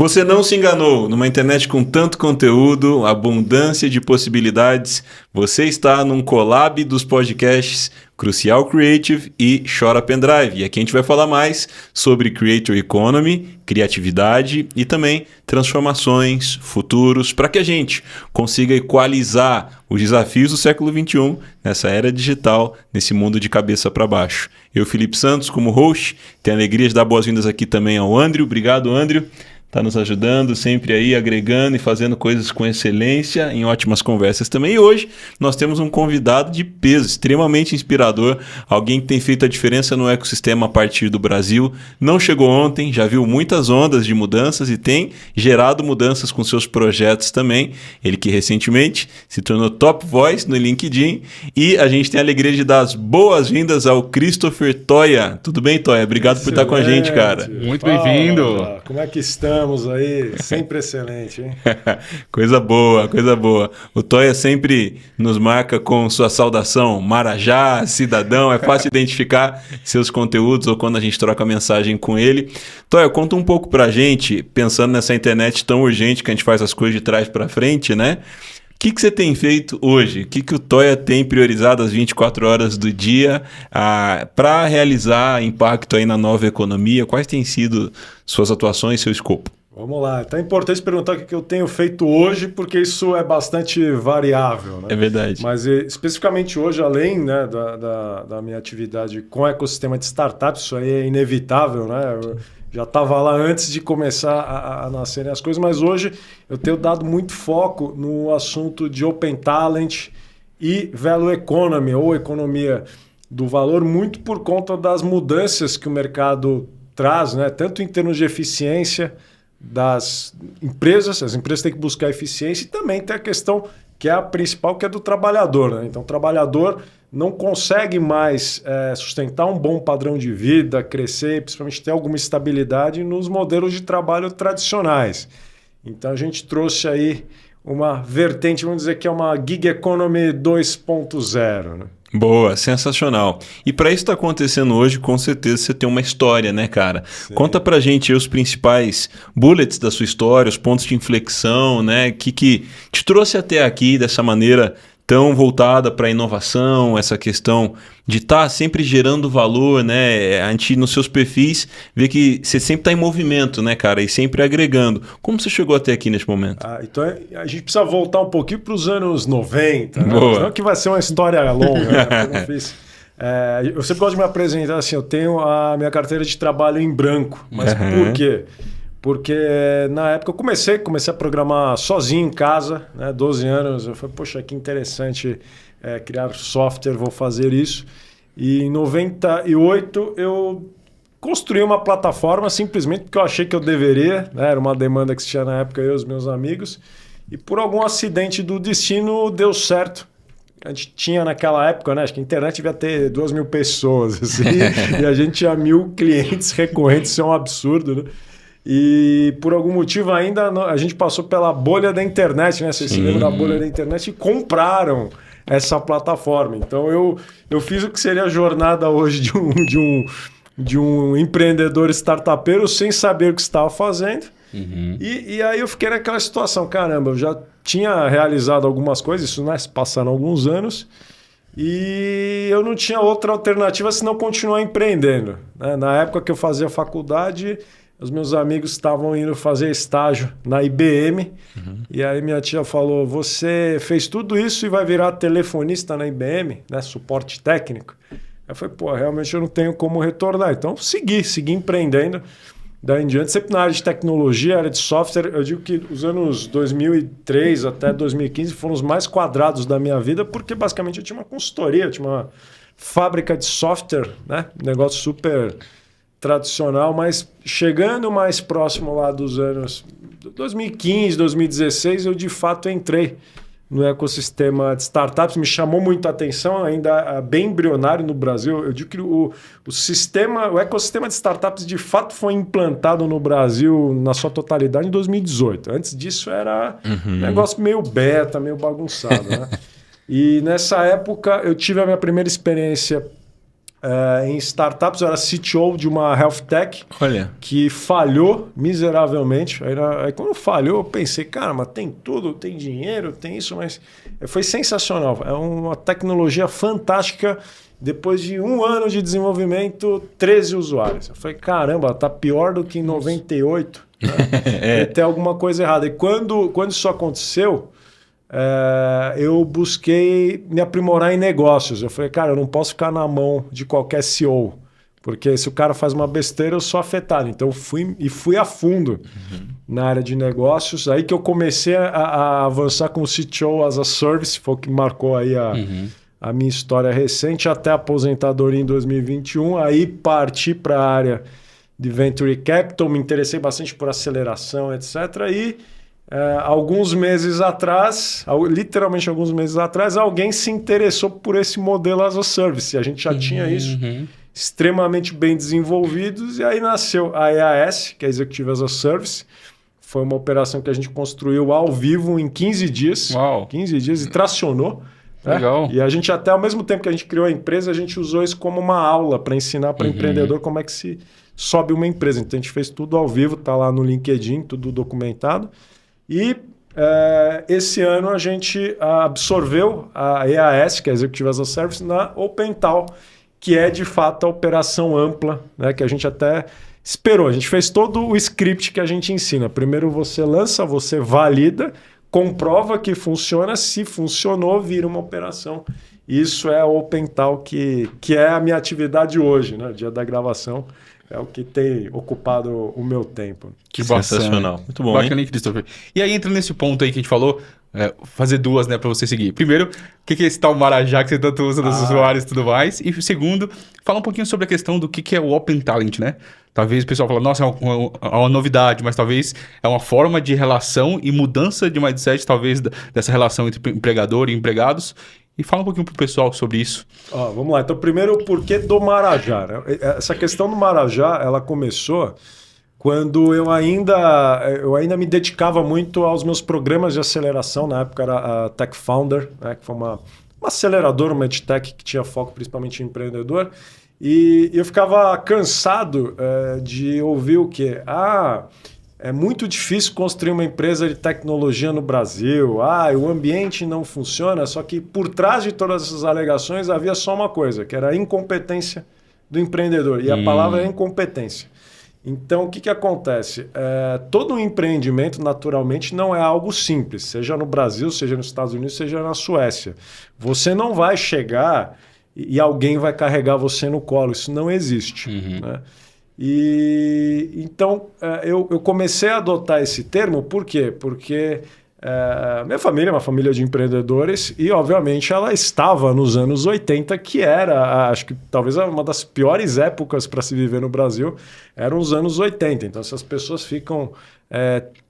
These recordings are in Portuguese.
Você não se enganou. Numa internet com tanto conteúdo, abundância de possibilidades, você está num collab dos podcasts Crucial Creative e Chora Pendrive. E aqui a gente vai falar mais sobre Creator Economy, criatividade e também transformações, futuros, para que a gente consiga equalizar os desafios do século XXI nessa era digital, nesse mundo de cabeça para baixo. Eu, Felipe Santos, como host, tenho a alegria de dar boas-vindas aqui também ao Andrew. Obrigado, Andrew. Está nos ajudando, sempre aí agregando e fazendo coisas com excelência, em ótimas conversas também. E hoje nós temos um convidado de peso, extremamente inspirador, alguém que tem feito a diferença no ecossistema a partir do Brasil. Não chegou ontem, já viu muitas ondas de mudanças e tem gerado mudanças com seus projetos também. Ele que recentemente se tornou top voice no LinkedIn. E a gente tem a alegria de dar as boas-vindas ao Christopher Toia. Tudo bem, Toia? Obrigado por estar com a gente, cara. Muito bem-vindo. Como é que estamos aí? Sempre excelente, hein? Coisa boa, coisa boa. O Toia sempre nos marca com sua saudação Marajá, cidadão. É fácil identificar seus conteúdos ou quando a gente troca mensagem com ele. Toia, conta um pouco pra gente, pensando nessa internet tão urgente que a gente faz as coisas de trás pra frente, né? O que você tem feito hoje? O que o Toia tem priorizado às 24 horas do dia para realizar impacto aí na nova economia? Quais têm sido suas atuações e seu escopo? Vamos lá. Então é importante perguntar o que eu tenho feito hoje, porque isso é bastante variável, né? É verdade. Mas especificamente hoje, além, né, da minha atividade com o ecossistema de startups, isso aí é inevitável, né? Eu já estava lá antes de começar a nascerem as coisas, mas hoje eu tenho dado muito foco no assunto de Open Talent e Value Economy, ou economia do valor, muito por conta das mudanças que o mercado traz, né? Tanto em termos de eficiência das empresas, as empresas têm que buscar eficiência, e também tem a questão que é a principal, que é do trabalhador, né? Então o trabalhador não consegue mais sustentar um bom padrão de vida, crescer, principalmente ter alguma estabilidade nos modelos de trabalho tradicionais. Então a gente trouxe aí uma vertente, vamos dizer que é uma Gig Economy 2.0, né? Boa, sensacional. E para isso estar acontecendo hoje, com certeza você tem uma história, né, cara? Sim. Conta pra gente aí os principais bullets da sua história, os pontos de inflexão, né? Que te trouxe até aqui dessa maneira tão voltada para a inovação, essa questão de estar sempre gerando valor, né? A gente, nos seus perfis, vê que você sempre está em movimento, né, cara? E sempre agregando. Como você chegou até aqui nesse momento? Então a gente precisa voltar um pouquinho para os anos 90, né? Não que vai ser uma história longa, né? Eu não fiz. Eu sempre gosto de me apresentar assim, eu tenho a minha carteira de trabalho em branco. Mas por quê? Porque na época eu comecei a programar sozinho em casa, né? 12 anos, eu falei, poxa, que interessante criar software, vou fazer isso. E em 98 eu construí uma plataforma simplesmente porque eu achei que eu deveria, né? Era uma demanda que se tinha na época, eu e os meus amigos, e por algum acidente do destino deu certo. A gente tinha naquela época, né? Acho que a internet devia ter 2.000 pessoas, assim, e a gente tinha 1.000 clientes recorrentes, isso é um absurdo, né? E por algum motivo ainda a gente passou pela bolha da internet, né? Vocês se lembram da bolha da internet e compraram essa plataforma. Então eu fiz o que seria a jornada hoje de um empreendedor startupeiro sem saber o que estava fazendo. E aí eu fiquei naquela situação, caramba, eu já tinha realizado algumas coisas, isso, né? Passaram alguns anos, e eu não tinha outra alternativa senão continuar empreendendo, né? Na época que eu fazia faculdade, os meus amigos estavam indo fazer estágio na IBM, e aí minha tia falou, você fez tudo isso e vai virar telefonista na IBM, né? Suporte técnico. Eu falei, pô, realmente eu não tenho como retornar. Então segui empreendendo. Daí em diante, sempre na área de tecnologia, área de software, eu digo que os anos 2003 até 2015 foram os mais quadrados da minha vida, porque basicamente eu tinha uma consultoria, eu tinha uma fábrica de software, né? Um negócio super tradicional, mas chegando mais próximo lá dos anos 2015, 2016, eu de fato entrei no ecossistema de startups, me chamou muito a atenção, ainda bem embrionário no Brasil. Eu digo que o ecossistema de startups de fato foi implantado no Brasil na sua totalidade em 2018. Antes disso era um negócio meio beta, meio bagunçado, né? E nessa época eu tive a minha primeira experiência em startups. Eu era CTO de uma health tech. Olha. Que falhou miseravelmente. Aí quando falhou, eu pensei, cara, mas tem tudo, tem dinheiro, tem isso, mas foi sensacional. É uma tecnologia fantástica. Depois de 1 ano de desenvolvimento, 13 usuários. Eu falei, caramba, tá pior do que em 98. Né? Tem alguma coisa errada. E quando isso aconteceu, eu busquei me aprimorar em negócios. Eu falei, cara, eu não posso ficar na mão de qualquer CEO. Porque se o cara faz uma besteira, eu sou afetado. Então, eu fui a fundo na área de negócios. Aí que eu comecei a avançar com o CTO as a Service, foi o que marcou aí a minha história recente, até a aposentadoria em 2021. Aí parti para a área de Venture Capital, me interessei bastante por aceleração, etc. E alguns meses atrás, literalmente alguns meses atrás, alguém se interessou por esse modelo as a Service. A gente já tinha isso extremamente bem desenvolvidos, e aí nasceu a EAS, que é Executive as a Service. Foi uma operação que a gente construiu ao vivo em 15 dias. Uau. 15 dias e tracionou. Legal. E a gente até, ao mesmo tempo que a gente criou a empresa, a gente usou isso como uma aula para ensinar para empreendedor como é que se sobe uma empresa. Então a gente fez tudo ao vivo, está lá no LinkedIn, tudo documentado. E esse ano a gente absorveu a EAS, que é a Executive as a Service, na OpenTal, que é de fato a operação ampla, né, que a gente até esperou. A gente fez todo o script que a gente ensina. Primeiro você lança, você valida, comprova que funciona. Se funcionou, vira uma operação. Isso é a OpenTal, que é a minha atividade hoje, né? Dia da gravação. É o que tem ocupado o meu tempo. Que sensacional. Muito bom, bacana, hein? Christopher. E aí entra nesse ponto aí que a gente falou, fazer duas, né, para você seguir. Primeiro, o que é esse tal Marajá que você tanto usa dos usuários e tudo mais. E segundo, fala um pouquinho sobre a questão do que é o Open Talent, né? Talvez o pessoal fale, nossa, é uma novidade, mas talvez é uma forma de relação e mudança de mindset, talvez, dessa relação entre empregador e empregados. E fala um pouquinho pro pessoal sobre isso. Vamos lá. Então, primeiro, o porquê do Marajá, né? Essa questão do Marajá, ela começou quando eu ainda me dedicava muito aos meus programas de aceleração. Na época era a Tech Founder, né? Que foi uma aceleradora, uma edtech que tinha foco principalmente em empreendedor. E eu ficava cansado de ouvir o quê? É muito difícil construir uma empresa de tecnologia no Brasil. O ambiente não funciona. Só que por trás de todas essas alegações havia só uma coisa, que era a incompetência do empreendedor. E a palavra é incompetência. Então, o que acontece? Todo um empreendimento, naturalmente, não é algo simples. Seja no Brasil, seja nos Estados Unidos, seja na Suécia. Você não vai chegar e alguém vai carregar você no colo. Isso não existe. Né? E então eu comecei a adotar esse termo, por quê? Porque minha família é uma família de empreendedores e, obviamente, ela estava nos anos 80, que era, acho que talvez uma das piores épocas para se viver no Brasil, eram os anos 80. Então, se as pessoas ficam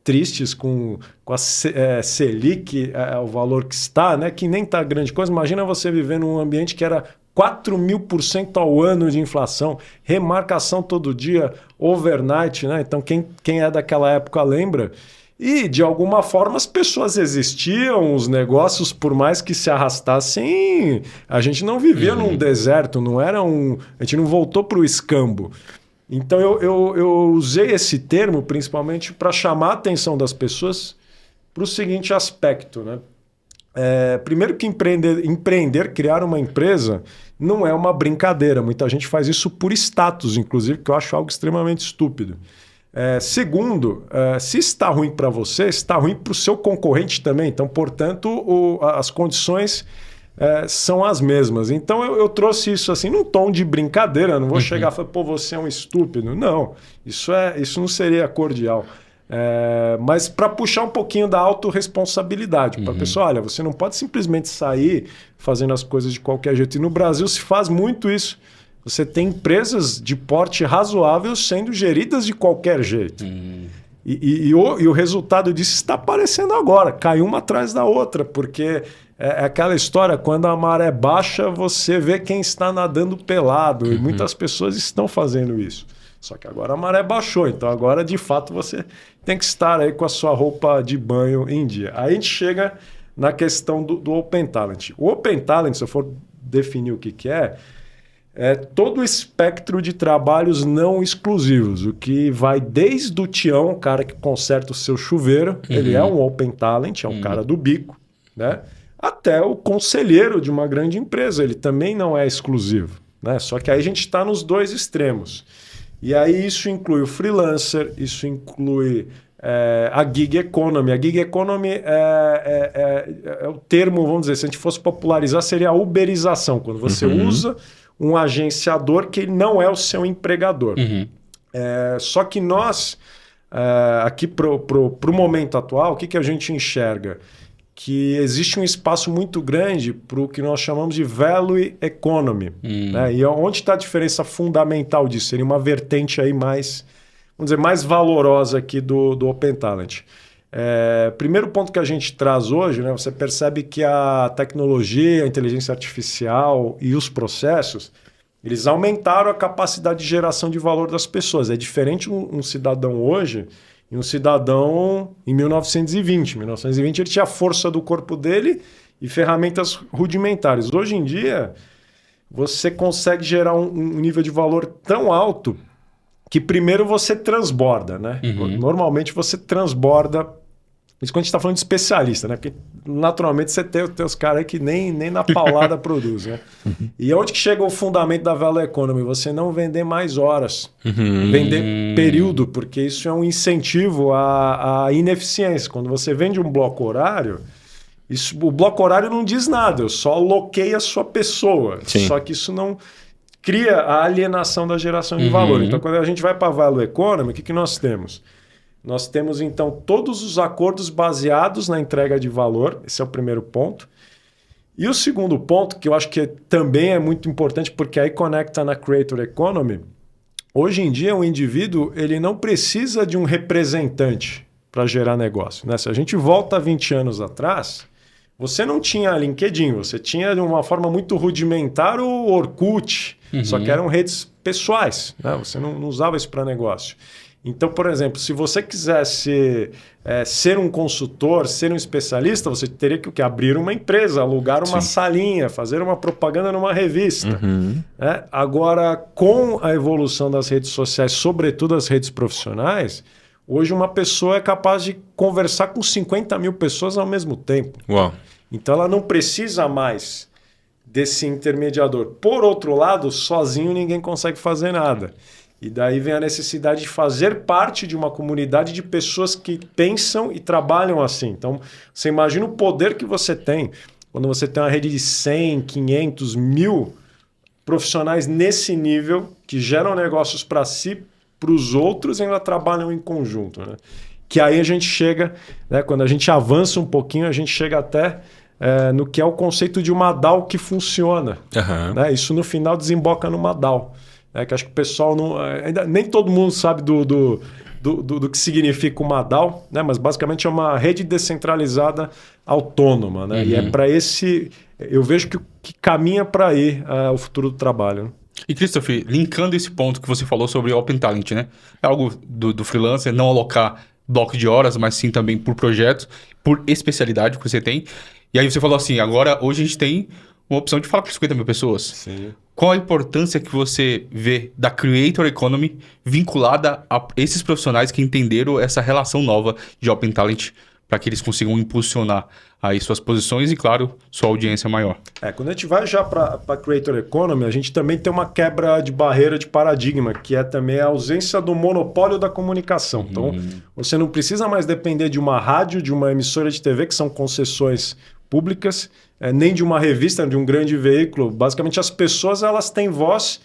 tristes com a Selic, o valor que está, né, que nem está grande coisa, imagina você viver num ambiente que era 4.000% ao ano de inflação, remarcação todo dia, overnight, né? Então, quem é daquela época lembra. E, de alguma forma, as pessoas existiam, os negócios, por mais que se arrastassem, a gente não vivia num deserto, a gente não voltou para o escambo. Então, eu usei esse termo principalmente para chamar a atenção das pessoas para o seguinte aspecto, né? Primeiro que empreender, criar uma empresa, não é uma brincadeira. Muita gente faz isso por status, inclusive, que eu acho algo extremamente estúpido. Segundo, se está ruim para você, está ruim para o seu concorrente também. Então, portanto, as condições são as mesmas. Então, eu trouxe isso assim num tom de brincadeira. Não vou chegar e falar, pô, você é um estúpido. Não, isso não seria cordial. Mas para puxar um pouquinho da autorresponsabilidade. Para a pessoa, olha, você não pode simplesmente sair fazendo as coisas de qualquer jeito. E no Brasil se faz muito isso. Você tem empresas de porte razoável sendo geridas de qualquer jeito. E o resultado disso está aparecendo agora. Cai uma atrás da outra, porque é aquela história, quando a maré baixa, você vê quem está nadando pelado. E muitas pessoas estão fazendo isso. Só que agora a maré baixou, então agora de fato você tem que estar aí com a sua roupa de banho em dia. Aí a gente chega na questão do Open Talent. O Open Talent, se eu for definir o que é todo o espectro de trabalhos não exclusivos, o que vai desde o Tião, o cara que conserta o seu chuveiro, ele é um Open Talent, é um cara do bico, né? Até o conselheiro de uma grande empresa, ele também não é exclusivo, né? Só que aí a gente está nos dois extremos. E aí isso inclui o freelancer, isso inclui a gig economy. A gig economy é o termo, vamos dizer, se a gente fosse popularizar, seria a uberização, quando você usa um agenciador que não é o seu empregador. Só que nós, aqui para o momento atual, o que a gente enxerga? Que existe um espaço muito grande para o que nós chamamos de value economy. Né? E onde está a diferença fundamental disso? Seria uma vertente aí mais, vamos dizer, mais valorosa aqui do Open Talent. Primeiro ponto que a gente traz hoje, né, você percebe que a tecnologia, a inteligência artificial e os processos, eles aumentaram a capacidade de geração de valor das pessoas. É diferente um cidadão hoje e um cidadão em 1920. Em 1920 ele tinha a força do corpo dele e ferramentas rudimentares. Hoje em dia, você consegue gerar um nível de valor tão alto que primeiro você transborda, né? Normalmente você transborda. Isso quando a gente está falando de especialista, né? Porque naturalmente você tem os caras aí que nem na paulada produz, né? E onde que chega o fundamento da value economy? Você não vender mais horas, vender período, porque isso é um incentivo à ineficiência. Quando você vende um bloco horário, o bloco horário não diz nada, eu só loquei a sua pessoa. Sim. Só que isso não cria a alienação da geração de valor. Então, quando a gente vai para a value economy, o que nós temos? Nós temos, então, todos os acordos baseados na entrega de valor. Esse é o primeiro ponto. E o segundo ponto, que eu acho que também é muito importante, porque aí conecta na Creator Economy. Hoje em dia, o indivíduo ele não precisa de um representante para gerar negócio. Né? Se a gente volta 20 anos atrás, você não tinha LinkedIn, você tinha de uma forma muito rudimentar o Orkut, só que eram redes pessoais. Né? Você não usava isso para negócio. Então, por exemplo, se você quisesse ser um consultor, ser um especialista, você teria que abrir uma empresa, alugar uma salinha, fazer uma propaganda numa revista. Né? Agora, com a evolução das redes sociais, sobretudo as redes profissionais, hoje uma pessoa é capaz de conversar com 50 mil pessoas ao mesmo tempo. Uau. Então, ela não precisa mais desse intermediador. Por outro lado, sozinho ninguém consegue fazer nada. E daí vem a necessidade de fazer parte de uma comunidade de pessoas que pensam e trabalham assim. Então, você imagina o poder que você tem quando você tem uma rede de 100, 500, 1000 profissionais nesse nível que geram negócios para si, para os outros e ainda trabalham em conjunto. Né? Que aí a gente chega, né, quando a gente avança um pouquinho, a gente chega até no que é o conceito de uma DAO que funciona. Né? Isso no final desemboca numa DAO. Que acho que o pessoal ainda nem todo mundo sabe do que significa uma DAO, né? Mas basicamente é uma rede descentralizada autônoma. Né? E é para eu vejo que caminha para aí o futuro do trabalho. Né? E, Christopher, linkando esse ponto que você falou sobre Open Talent, né? É algo do freelancer, não alocar bloco de horas, mas sim também por projeto, por especialidade que você tem. E aí você falou assim, agora hoje a gente tem uma opção de falar para 50 mil pessoas. Sim. Qual a importância que você vê da Creator Economy vinculada a esses profissionais que entenderam essa relação nova de Open Talent para que eles consigam impulsionar aí suas posições e, claro, sua audiência maior? Quando a gente vai já para a Creator Economy, a gente também tem uma quebra de barreira de paradigma, que é também a ausência do monopólio da comunicação. Então, você não precisa mais depender de uma rádio, de uma emissora de TV, que são concessões públicas, nem de uma revista, de um grande veículo. Basicamente, as pessoas elas têm voz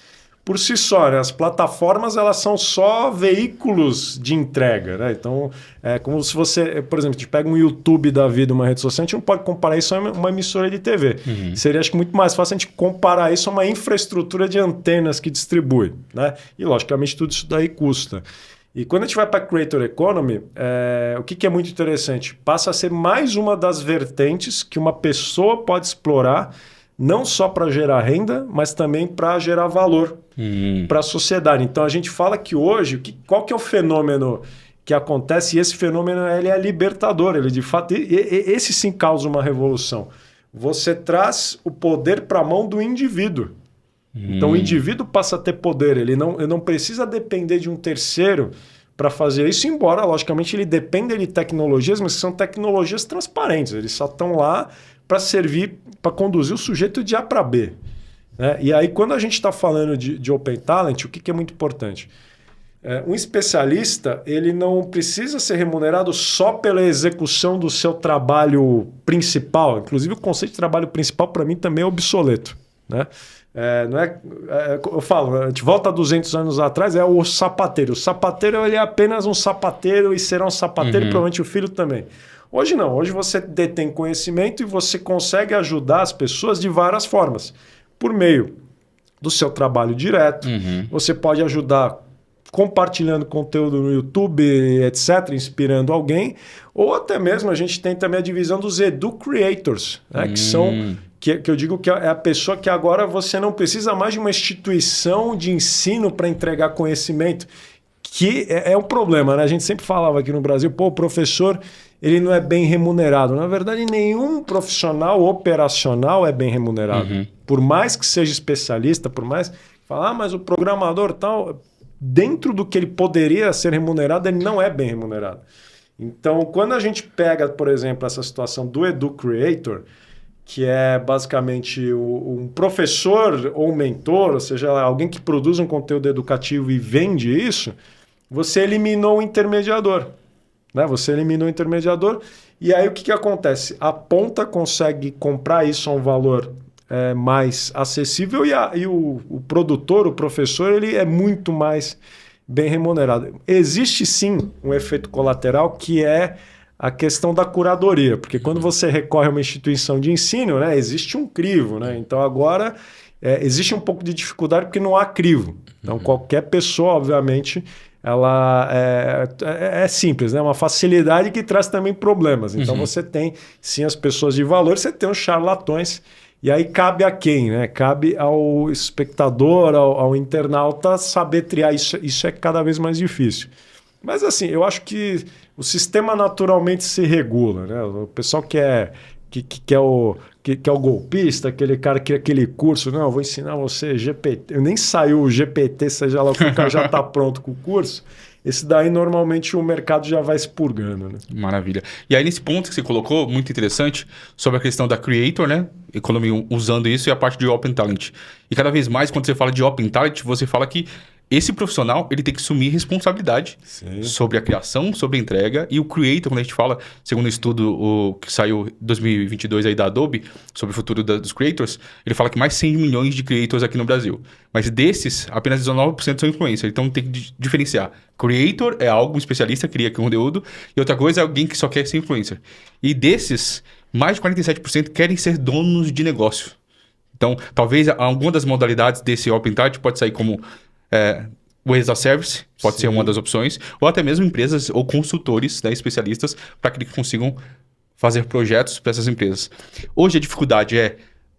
por si só. Né? As plataformas elas são só veículos de entrega. Né? Então, é como se você, por exemplo, a gente pega um YouTube da vida, uma rede social, a gente não pode comparar isso a uma emissora de TV. Seria, acho que, muito mais fácil a gente comparar isso a uma infraestrutura de antenas que distribui. Né? E, logicamente, tudo isso daí custa. E quando a gente vai para a Creator Economy, o que é muito interessante? Passa a ser mais uma das vertentes que uma pessoa pode explorar, não só para gerar renda, mas também para gerar valor para a sociedade. Então, a gente fala que hoje, qual que é o fenômeno que acontece? E esse fenômeno ele é libertador. Ele, de fato, esse sim causa uma revolução. Você traz o poder para a mão do indivíduo. Então o indivíduo passa a ter poder, ele não precisa depender de um terceiro para fazer isso, embora, logicamente, ele dependa de tecnologias, mas são tecnologias transparentes, eles só estão lá para servir, para conduzir o sujeito de A para B. Né? E aí, quando a gente está falando de Open Talent, o que é muito importante? Um especialista, ele não precisa ser remunerado só pela execução do seu trabalho principal. Inclusive, o conceito de trabalho principal, para mim, também é obsoleto. Né? Eu falo, a gente volta 200 anos atrás, é o sapateiro. O sapateiro ele é apenas um sapateiro e será um sapateiro, e provavelmente o filho também. Hoje não, hoje você detém conhecimento e você consegue ajudar as pessoas de várias formas. Por meio do seu trabalho direto, você pode ajudar compartilhando conteúdo no YouTube, etc., inspirando alguém, ou até mesmo a gente tem também a divisão dos Edu Creators, né, que são... Que eu digo que é a pessoa que agora você não precisa mais de uma instituição de ensino para entregar conhecimento, que é um problema, né? A gente sempre falava aqui no Brasil, o professor ele não é bem remunerado. Na verdade, nenhum profissional operacional é bem remunerado. Por mais que seja especialista, por mais que fale, mas o programador tal, dentro do que ele poderia ser remunerado, ele não é bem remunerado. Então, quando a gente pega, por exemplo, essa situação do Edu Creator, que é basicamente um professor ou um mentor, ou seja, alguém que produz um conteúdo educativo e vende isso, você eliminou o intermediador. Né? Você eliminou o intermediador e aí o que acontece? A ponta consegue comprar isso a um valor mais acessível e o produtor, o professor, ele é muito mais bem remunerado. Existe sim um efeito colateral que é a questão da curadoria, porque quando você recorre a uma instituição de ensino, né, existe um crivo, né? Então agora existe um pouco de dificuldade porque não há crivo. Então qualquer pessoa, obviamente, ela é simples, né? Uma facilidade que traz também problemas. Então você tem sim as pessoas de valor, você tem os charlatões, e aí cabe a quem? Né? Cabe ao espectador, ao internauta saber triar isso. Isso é cada vez mais difícil. Mas assim, eu acho que o sistema naturalmente se regula, né? O pessoal que é o golpista, aquele cara que é aquele curso, não, eu vou ensinar você GPT. Eu nem saiu o GPT, seja lá o que o cara já está pronto com o curso. Esse daí, normalmente, o mercado já vai expurgando, né? Maravilha. E aí, nesse ponto que você colocou, muito interessante, sobre a questão da Creator, né? Economia usando isso e a parte de Open Talent. E cada vez mais, quando você fala de Open Talent, você fala que esse profissional ele tem que assumir responsabilidade sobre a criação, sobre a entrega. E o Creator, quando a gente fala, segundo um estudo que saiu em 2022 aí da Adobe, sobre o futuro dos Creators, ele fala que mais 100 milhões de Creators aqui no Brasil. Mas desses, apenas 19% são influencers. Então tem que diferenciar. Creator é algo, um especialista cria conteúdo, e outra coisa é alguém que só quer ser influencer. E desses, mais de 47% querem ser donos de negócio. Então, talvez alguma das modalidades desse Open Talent pode sair como... o as a service pode ser uma das opções, ou até mesmo empresas ou consultores, né, especialistas, para que eles consigam fazer projetos para essas empresas. Hoje a dificuldade é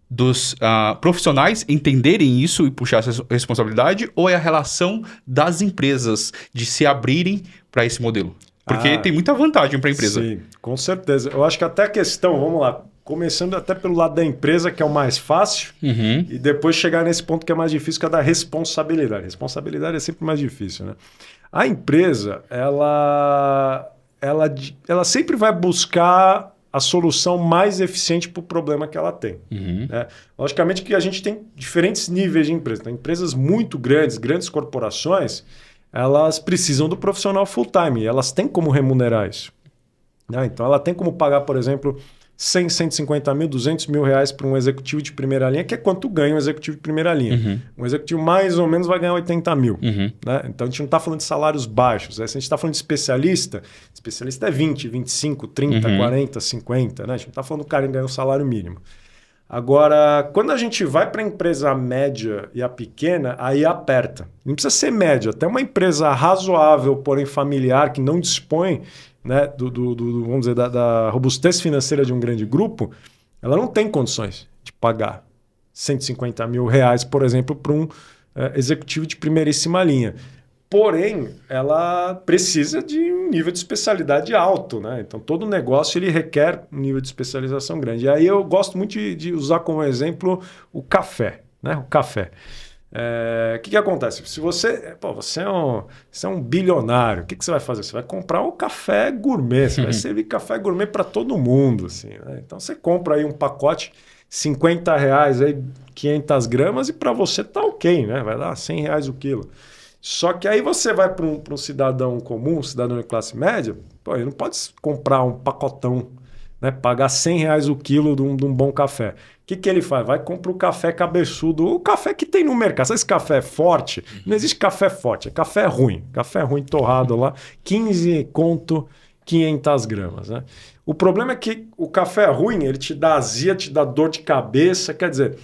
dos profissionais entenderem isso e puxar essa responsabilidade, ou é a relação das empresas de se abrirem para esse modelo? Porque tem muita vantagem para a empresa. Sim, com certeza. Eu acho que até a questão, vamos lá, começando até pelo lado da empresa, que é o mais fácil, e depois chegar nesse ponto que é mais difícil, que é da responsabilidade. Responsabilidade é sempre mais difícil, né? A empresa, ela sempre vai buscar a solução mais eficiente para o problema que ela tem. Né? Logicamente que a gente tem diferentes níveis de empresa. Tem empresas muito grandes corporações, elas precisam do profissional full-time, e elas têm como remunerar isso. Né? Então, ela tem como pagar, por exemplo... 100, 150 mil, 200 mil reais para um executivo de primeira linha, que é quanto ganha um executivo de primeira linha. Um executivo mais ou menos vai ganhar 80 mil. Né? Então a gente não está falando de salários baixos. Né? Se a gente está falando de especialista é 20, 25, 30, 40, 50. Né? A gente não está falando do cara que ganha um salário mínimo. Agora, quando a gente vai para a empresa média e a pequena, aí aperta. Não precisa ser média, até uma empresa razoável, porém familiar, que não dispõe, né, vamos dizer, da robustez financeira de um grande grupo, ela não tem condições de pagar 150 mil reais, por exemplo, para um executivo de primeiríssima linha. Porém, ela precisa de um nível de especialidade alto, né? Então, todo negócio ele requer um nível de especialização grande. E aí eu gosto muito de usar como exemplo o café. né? O café. O que acontece? Se você é um bilionário, o que você vai fazer? Você vai comprar um café gourmet, você vai servir café gourmet para todo mundo. Assim, né? Então você compra aí um pacote, R$50, aí, 500 gramas, e para você tá ok, né? Vai dar R$100 o quilo. Só que aí você vai para um cidadão comum, um cidadão de classe média, ele não pode comprar um pacotão, né? Pagar R$100 o quilo de um bom café. O que ele faz? Vai comprar o café cabeçudo, o café que tem no mercado. Sabe esse café forte? Não existe café forte, é café ruim. Café ruim torrado lá, 15 conto, 500 gramas. Né? O problema é que o café ruim, ele te dá azia, te dá dor de cabeça. Quer dizer,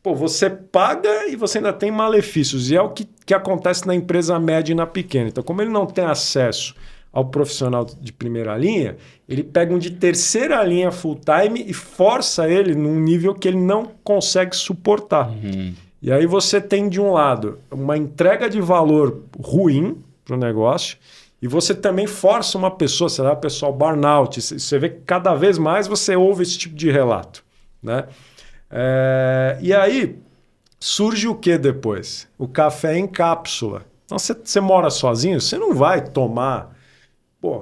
você paga e você ainda tem malefícios. E é o que acontece na empresa média e na pequena. Então, como ele não tem acesso ao profissional de primeira linha, ele pega um de terceira linha full time e força ele num nível que ele não consegue suportar. E aí você tem, de um lado, uma entrega de valor ruim para o negócio, e você também força uma pessoa, sei lá, pessoal burnout. Você vê que cada vez mais você ouve esse tipo de relato. Né? E aí surge o que depois? O café em cápsula. Então você mora sozinho, você não vai tomar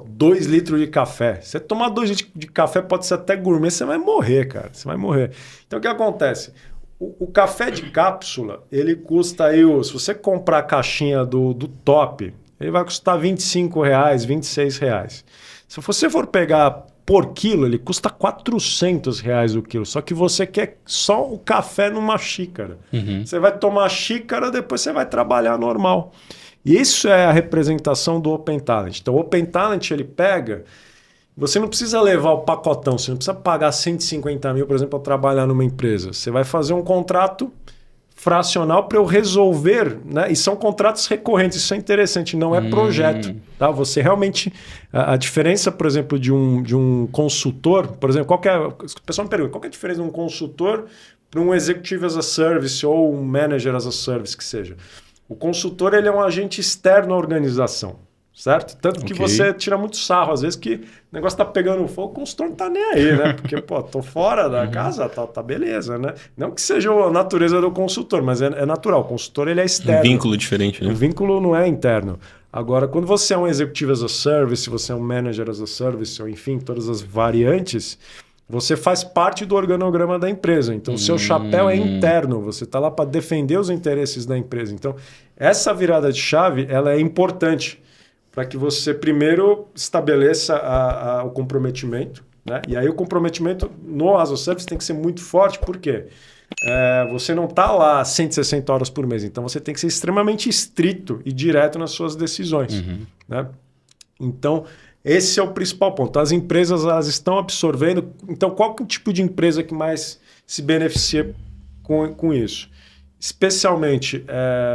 2 litros de café. Você tomar 2 litros de café, pode ser até gourmet, você vai morrer, cara. Você vai morrer. Então, o que acontece? O café de cápsula, ele custa aí, se você comprar a caixinha do top, ele vai custar R$25, R$26. Se você for pegar por quilo, ele custa R$400 o quilo. Só que você quer só o café numa xícara. Você vai tomar a xícara, depois você vai trabalhar normal. E isso é a representação do Open Talent. Então, o Open Talent, ele pega... Você não precisa levar o pacotão, você não precisa pagar 150 mil, por exemplo, para trabalhar numa empresa. Você vai fazer um contrato fracional para eu resolver, né? E são contratos recorrentes, isso é interessante, não é projeto. Tá? Você realmente... A diferença, por exemplo, de um consultor... Por exemplo, o pessoal me pergunta, qual que é a diferença de um consultor para um Executive as a Service ou um Manager as a Service, que seja? O consultor, ele é um agente externo à organização, certo? Tanto que você tira muito sarro, às vezes, que o negócio está pegando fogo, o consultor não está nem aí, né? Porque, tô fora da casa, tá beleza, né? Não que seja a natureza do consultor, mas é natural. O consultor, ele é externo. Um vínculo diferente, né? O vínculo não é interno. Agora, quando você é um Executive as a Service, você é um Manager as a Service, ou enfim, todas as variantes... Você faz parte do organograma da empresa. Então, o seu chapéu é interno. Você está lá para defender os interesses da empresa. Então, essa virada de chave ela é importante para que você, primeiro, estabeleça o comprometimento. Né? E aí, o comprometimento no as a Service tem que ser muito forte. Por quê? Você não está lá 160 horas por mês. Então, você tem que ser extremamente estrito e direto nas suas decisões. Né? Então... Esse é o principal ponto. As empresas elas estão absorvendo. Então, qual que é o tipo de empresa que mais se beneficia com isso? Especialmente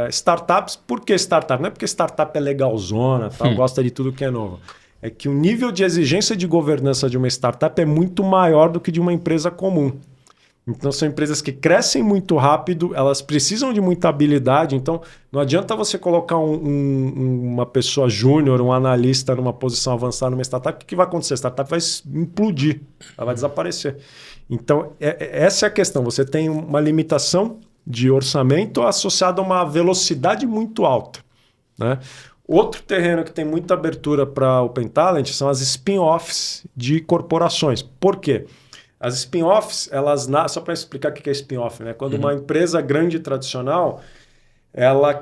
startups. Por que startup? Não é porque startup é legalzona, gosta de tudo que é novo. É que o nível de exigência de governança de uma startup é muito maior do que de uma empresa comum. Então, são empresas que crescem muito rápido, elas precisam de muita habilidade. Então, não adianta você colocar uma pessoa júnior, um analista numa posição avançada numa startup. O que vai acontecer? A startup vai implodir, ela vai desaparecer. Então, essa é a questão. Você tem uma limitação de orçamento associada a uma velocidade muito alta. Né? Outro terreno que tem muita abertura para Open Talent são as spin-offs de corporações. Por quê? As spin-offs, só para explicar o que é spin-off, né? Quando uma empresa grande e tradicional, ela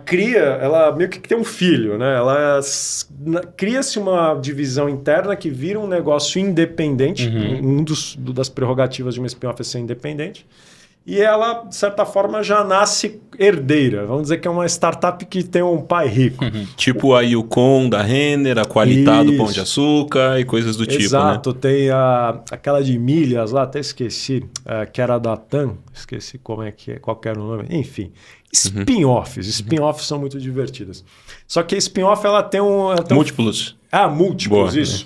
meio que tem um filho, né? Cria-se uma divisão interna que vira um negócio independente. Das prerrogativas de uma spin-off é ser independente. E ela, de certa forma, já nasce herdeira. Vamos dizer que é uma startup que tem um pai rico. Tipo a Yukon da Renner, a Qualitá do Pão de Açúcar e coisas do tipo, né? Exato. Tem aquela de milhas lá, até esqueci, que era da TAM. Esqueci qual que era o nome. Enfim, spin-offs. Spin-offs são muito divertidas. Só que a spin-off, ela tem múltiplos. Múltiplos, isso.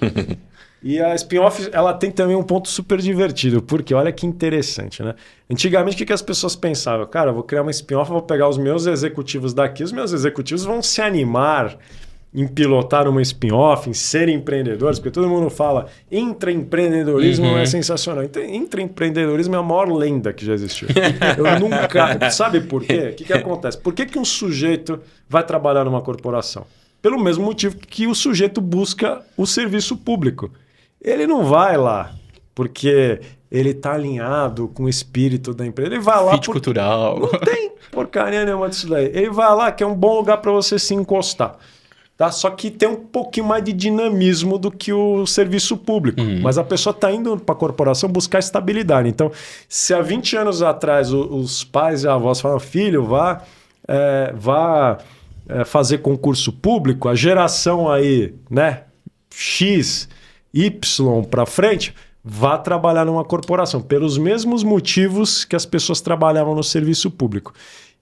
E a spin-off, ela tem também um ponto super divertido, porque olha que interessante, né? Antigamente, o que as pessoas pensavam? Cara, eu vou criar uma spin-off, vou pegar os meus executivos daqui, os meus executivos vão se animar em pilotar uma spin-off, em ser empreendedores, porque todo mundo fala intraempreendedorismo é sensacional. Intraempreendedorismo é a maior lenda que já existiu. Eu nunca... Sabe por quê? O que acontece? Por que um sujeito vai trabalhar numa corporação? Pelo mesmo motivo que o sujeito busca o serviço público. Ele não vai lá porque ele está alinhado com o espírito da empresa. Ele vai lá Fit cultural. Não tem porcaria nenhuma disso daí. Ele vai lá que é um bom lugar para você se encostar. Tá? Só que tem um pouquinho mais de dinamismo do que o serviço público. Mas a pessoa está indo para a corporação buscar estabilidade. Então, se há 20 anos atrás os pais e avós falavam, filho, vá fazer concurso público, a geração aí, né, X, Y para frente, vá trabalhar numa corporação, pelos mesmos motivos que as pessoas trabalhavam no serviço público.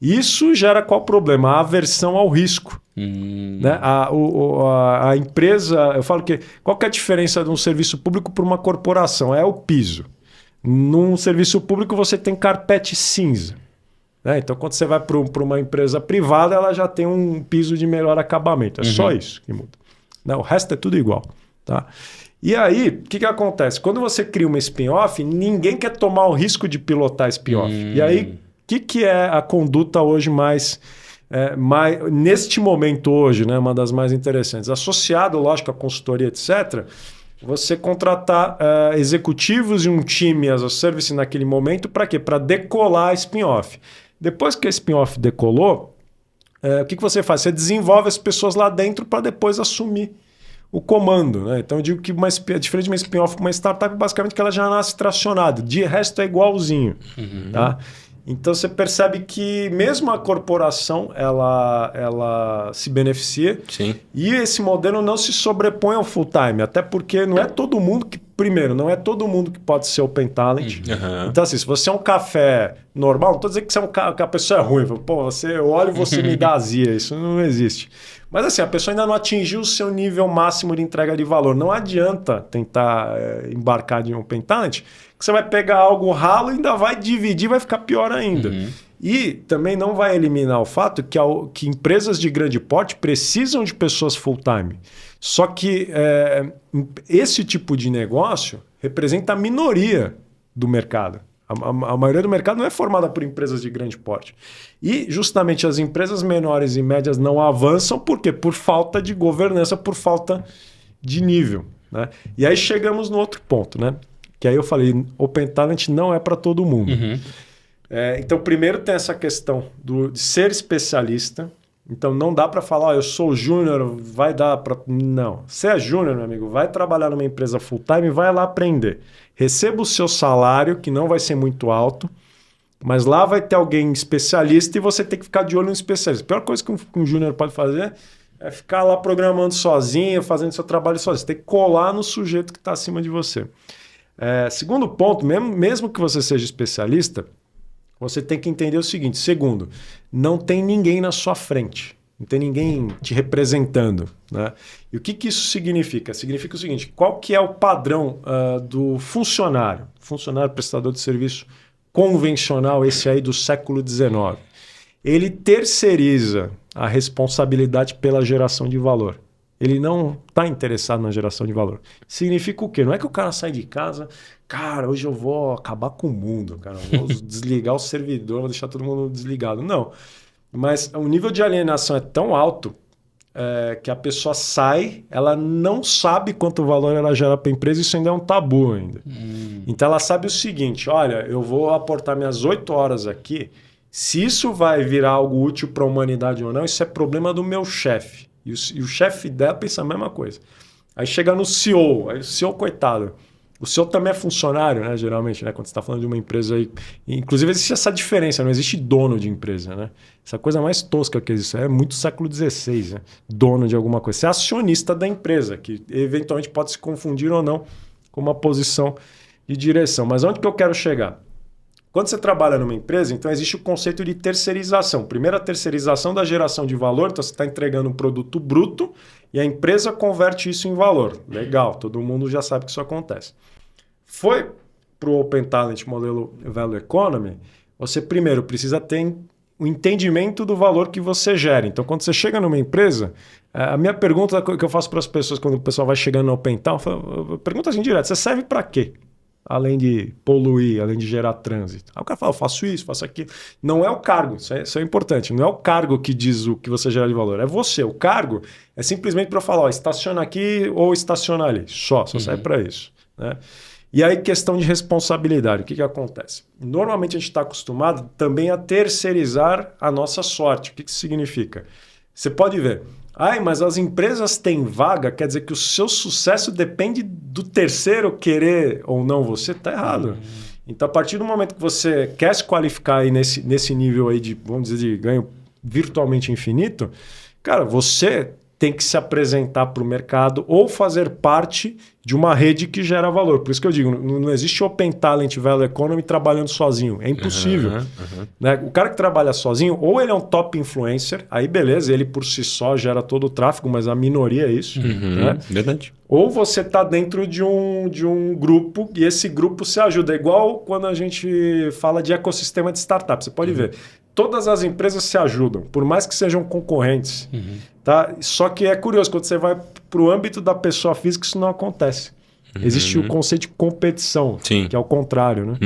Isso gera qual problema? A aversão ao risco. Né? A empresa, eu falo que qual que é a diferença de um serviço público para uma corporação? É o piso. Num serviço público você tem carpete cinza. Né? Então, quando você vai para uma empresa privada, ela já tem um piso de melhor acabamento. É só isso que muda. Não, o resto é tudo igual. Tá? E aí, o que acontece? Quando você cria uma spin-off, ninguém quer tomar o risco de pilotar spin-off. E aí, o que é a conduta hoje mais neste momento hoje, né, uma das mais interessantes? Associado, lógico, à consultoria, etc., você contratar executivos e um time as a service naquele momento, para quê? Para decolar a spin-off. Depois que a spin-off decolou, o que você faz? Você desenvolve as pessoas lá dentro para depois assumir o comando. Né? Então eu digo que diferente de uma spin-off para uma startup, basicamente que ela já nasce tracionada. De resto é igualzinho. Tá? Então você percebe que mesmo a corporação ela se beneficia. Sim. E esse modelo não se sobrepõe ao full-time. Até porque não é todo mundo que... Primeiro, não é todo mundo que pode ser open talent. Então assim, se você é um café normal, não estou dizendo que a pessoa é ruim. Pô, eu olho e você me dá azia. Isso não existe. Mas assim, a pessoa ainda não atingiu o seu nível máximo de entrega de valor. Não adianta tentar embarcar de um open talent, que você vai pegar algo ralo e ainda vai dividir, vai ficar pior ainda. E também não vai eliminar o fato que empresas de grande porte precisam de pessoas full-time. Só que esse tipo de negócio representa a minoria do mercado. A maioria do mercado não é formada por empresas de grande porte. E justamente as empresas menores e médias não avançam, por quê? Por falta de governança, por falta de nível. Né? E aí chegamos no outro ponto, né? Que aí eu falei, Open Talent não é para todo mundo. Então, primeiro tem essa questão de ser especialista. Então, não dá para falar, eu sou júnior, vai dar para... Não. Você é júnior, meu amigo, vai trabalhar numa empresa full-time e vai lá aprender. Receba o seu salário, que não vai ser muito alto, mas lá vai ter alguém especialista e você tem que ficar de olho no especialista. A pior coisa que um júnior pode fazer é ficar lá programando sozinho, fazendo seu trabalho sozinho. Você tem que colar no sujeito que está acima de você. Segundo ponto, mesmo que você seja especialista, você tem que entender o seguinte. Segundo, não tem ninguém na sua frente. Não tem ninguém te representando. Né? E o que isso significa? Significa o seguinte, qual que é o padrão do funcionário? Funcionário prestador de serviço convencional, esse aí do século XIX. Ele terceiriza a responsabilidade pela geração de valor. Ele não está interessado na geração de valor. Significa o quê? Não é que o cara sai de casa, cara, hoje eu vou acabar com o mundo, cara, eu vou desligar o servidor, vou deixar todo mundo desligado. Não. Mas o nível de alienação é tão alto que a pessoa sai, ela não sabe quanto valor ela gera para a empresa, isso ainda é um tabu ainda. Então ela sabe o seguinte, olha, eu vou aportar minhas 8 horas aqui, se isso vai virar algo útil para a humanidade ou não, isso é problema do meu chefe. E o chefe dela pensa a mesma coisa. Aí chega no CEO, aí o CEO, coitado, o CEO também é funcionário, né, geralmente, né, quando você está falando de uma empresa aí. Inclusive existe essa diferença, não existe dono de empresa. Né? Essa coisa mais tosca que existe, é muito século XVI, né? Dono de alguma coisa. Você é acionista da empresa, que eventualmente pode se confundir ou não com uma posição de direção. Mas onde que eu quero chegar? Quando você trabalha numa empresa, então existe o conceito de terceirização. Primeiro, a terceirização da geração de valor. Então, você está entregando um produto bruto e a empresa converte isso em valor. Legal, todo mundo já sabe que isso acontece. Foi para o Open Talent modelo Value Economy, você primeiro precisa ter o entendimento do valor que você gera. Então, quando você chega numa empresa, a minha pergunta que eu faço para as pessoas quando o pessoal vai chegando no OpenTown, eu pergunto assim direto, você serve para quê? Além de poluir, além de gerar trânsito. Aí o cara fala, eu faço isso, faço aquilo. Não é o cargo, isso é importante. Não é o cargo que diz o que você gera de valor. É você. O cargo é simplesmente para falar, estaciona aqui ou estaciona ali. Só serve para isso. Né? E aí, questão de responsabilidade. O que acontece? Normalmente a gente está acostumado também a terceirizar a nossa sorte. O que isso significa? Você pode ver... mas as empresas têm vaga, quer dizer que o seu sucesso depende do terceiro querer ou não você, está errado. Então, a partir do momento que você quer se qualificar aí nesse nível aí de, vamos dizer, de ganho virtualmente infinito, cara, você tem que se apresentar para o mercado ou fazer parte de uma rede que gera valor. Por isso que eu digo, não existe Open Talent Value Economy trabalhando sozinho. É impossível. Né? O cara que trabalha sozinho, ou ele é um top influencer, aí beleza, ele por si só gera todo o tráfego, mas a minoria é isso. Né? Verdade. Ou você está dentro de um grupo e esse grupo se ajuda. É igual quando a gente fala de ecossistema de startup. Você pode ver. Todas as empresas se ajudam, por mais que sejam concorrentes. Tá? Só que é curioso, quando você vai para o âmbito da pessoa física, isso não acontece. Existe o conceito de competição, que é o contrário. Né?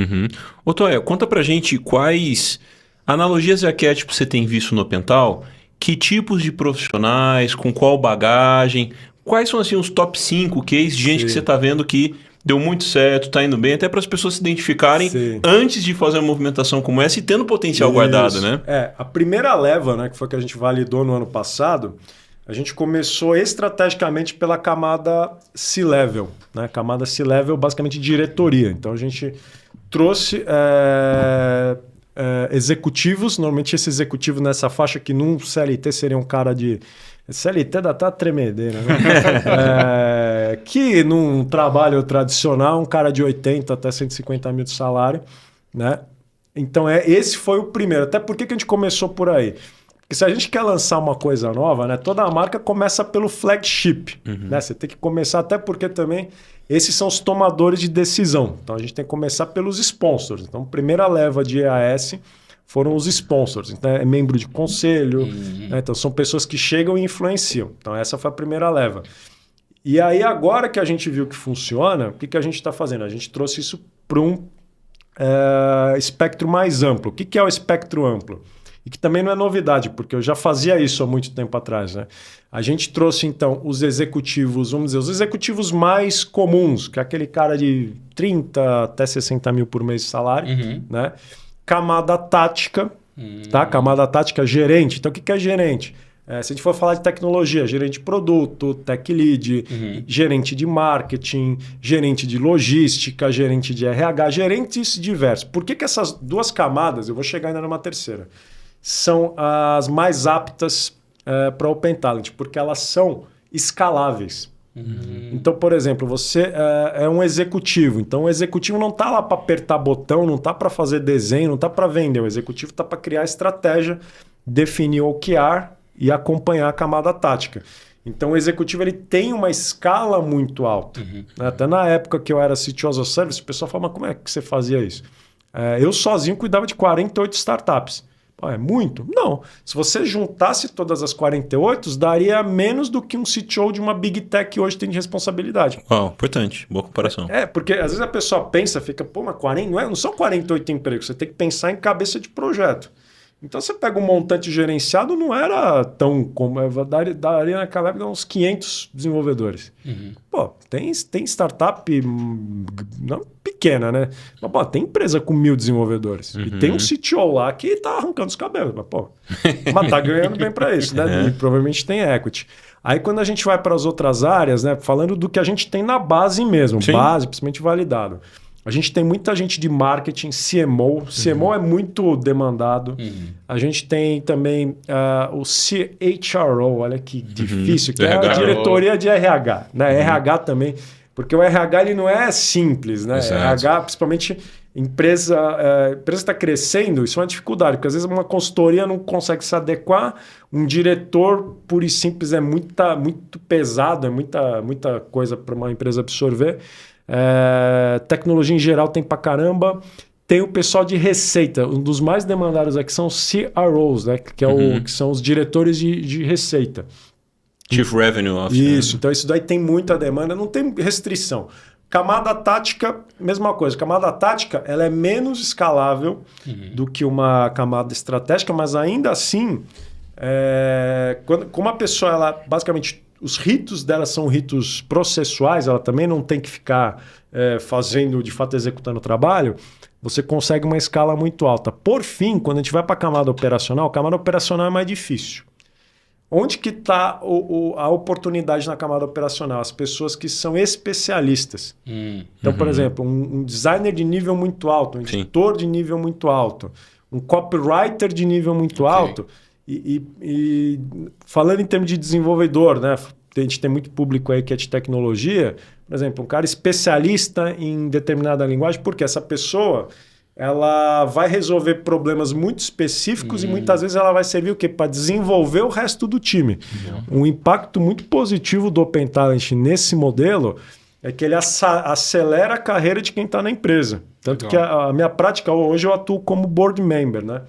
Ô, Toé, conta pra gente quais analogias e arquétipos você tem visto no OpenTown, que tipos de profissionais, com qual bagagem, quais são assim, os top 5 cases de gente que você está vendo que deu muito certo, está indo bem, até para as pessoas se identificarem antes de fazer uma movimentação como essa e tendo potencial guardado, né? A primeira leva, né, que foi que a gente validou no ano passado, a gente começou estrategicamente pela camada C-Level. Né? Camada C-Level, basicamente diretoria. Então, a gente trouxe executivos, normalmente esse executivo nessa faixa que num CLT seria um cara de... CLT dá até tremedeira, né? Que num trabalho tradicional, um cara de 80 até 150 mil de salário, né? Então, esse foi o primeiro. Até porque que a gente começou por aí? Porque se a gente quer lançar uma coisa nova, né? Toda a marca começa pelo flagship. Né? Você tem que começar, até porque também esses são os tomadores de decisão. Então, a gente tem que começar pelos sponsors. Então, a primeira leva de EAS... foram os sponsors. Então, é membro de conselho. Né? Então, são pessoas que chegam e influenciam. Então, essa foi a primeira leva. E aí, agora que a gente viu que funciona, o que a gente está fazendo? A gente trouxe isso para um espectro mais amplo. O que é o espectro amplo? E que também não é novidade, porque eu já fazia isso há muito tempo atrás. Né? A gente trouxe, então, os executivos, vamos dizer, os executivos mais comuns, que é aquele cara de 30 até 60 mil por mês de salário, né? Camada tática, tá? Camada tática, gerente. Então, o que é gerente? Se a gente for falar de tecnologia, gerente de produto, tech lead, gerente de marketing, gerente de logística, gerente de RH, gerentes diversos. Por que essas duas camadas, eu vou chegar ainda numa terceira, são as mais aptas para Open Talent? Porque elas são escaláveis. Então, por exemplo, você é um executivo. Então, o executivo não está lá para apertar botão, não está para fazer desenho, não está para vender. O executivo está para criar estratégia, definir OKR e acompanhar a camada tática. Então, o executivo ele tem uma escala muito alta. Até na época que eu era CTO as a Service, o pessoal falava, mas como é que você fazia isso? Eu sozinho cuidava de 48 startups. É muito? Não. Se você juntasse todas as 48, daria menos do que um CTO de uma Big Tech que hoje tem de responsabilidade. Importante. Boa comparação. Porque às vezes a pessoa pensa, fica, mas 40, não são 48 empregos, você tem que pensar em cabeça de projeto. Então você pega um montante gerenciado, não era tão como... daria naquela época uns 500 desenvolvedores. Tem startup não pequena, né? Mas tem empresa com 1.000 desenvolvedores. E tem um CTO lá que tá arrancando os cabelos. Mas tá ganhando bem para isso, né? E provavelmente tem equity. Aí quando a gente vai para as outras áreas, né? Falando do que a gente tem na base mesmo, base, principalmente validado. A gente tem muita gente de marketing, CMO. CMO é muito demandado. A gente tem também o CHRO, olha que difícil, que é a diretoria de RH. Né? RH também, porque o RH ele não é simples. Né? RH, principalmente empresa está crescendo, isso é uma dificuldade, porque às vezes uma consultoria não consegue se adequar, um diretor puro e simples é muito pesado, é muita coisa para uma empresa absorver. Tecnologia em geral tem pra caramba. tem o pessoal de receita. Um dos mais demandados aqui são os CROs, né? Que são os diretores de receita. Chief Revenue Officer. Isso, então isso daí tem muita demanda, não tem restrição. Camada tática, mesma coisa. Camada tática, ela é menos escalável do que uma camada estratégica, mas ainda assim, como a pessoa, ela basicamente, os ritos dela são ritos processuais, ela também não tem que ficar fazendo, de fato, executando o trabalho, você consegue uma escala muito alta. Por fim, quando a gente vai para a camada operacional é mais difícil. Onde que está a oportunidade na camada operacional? As pessoas que são especialistas. Então, por exemplo, um designer de nível muito alto, um editor de nível muito alto, um copywriter de nível muito alto. E falando em termos de desenvolvedor, né? A gente tem muito público aí que é de tecnologia. Por exemplo, um cara especialista em determinada linguagem, porque essa pessoa... ela vai resolver problemas muito específicos e muitas vezes ela vai servir o quê? Para desenvolver o resto do time. Um impacto muito positivo do Open Talent nesse modelo é que ele acelera a carreira de quem está na empresa. Tanto que a minha prática, hoje eu atuo como board member, né?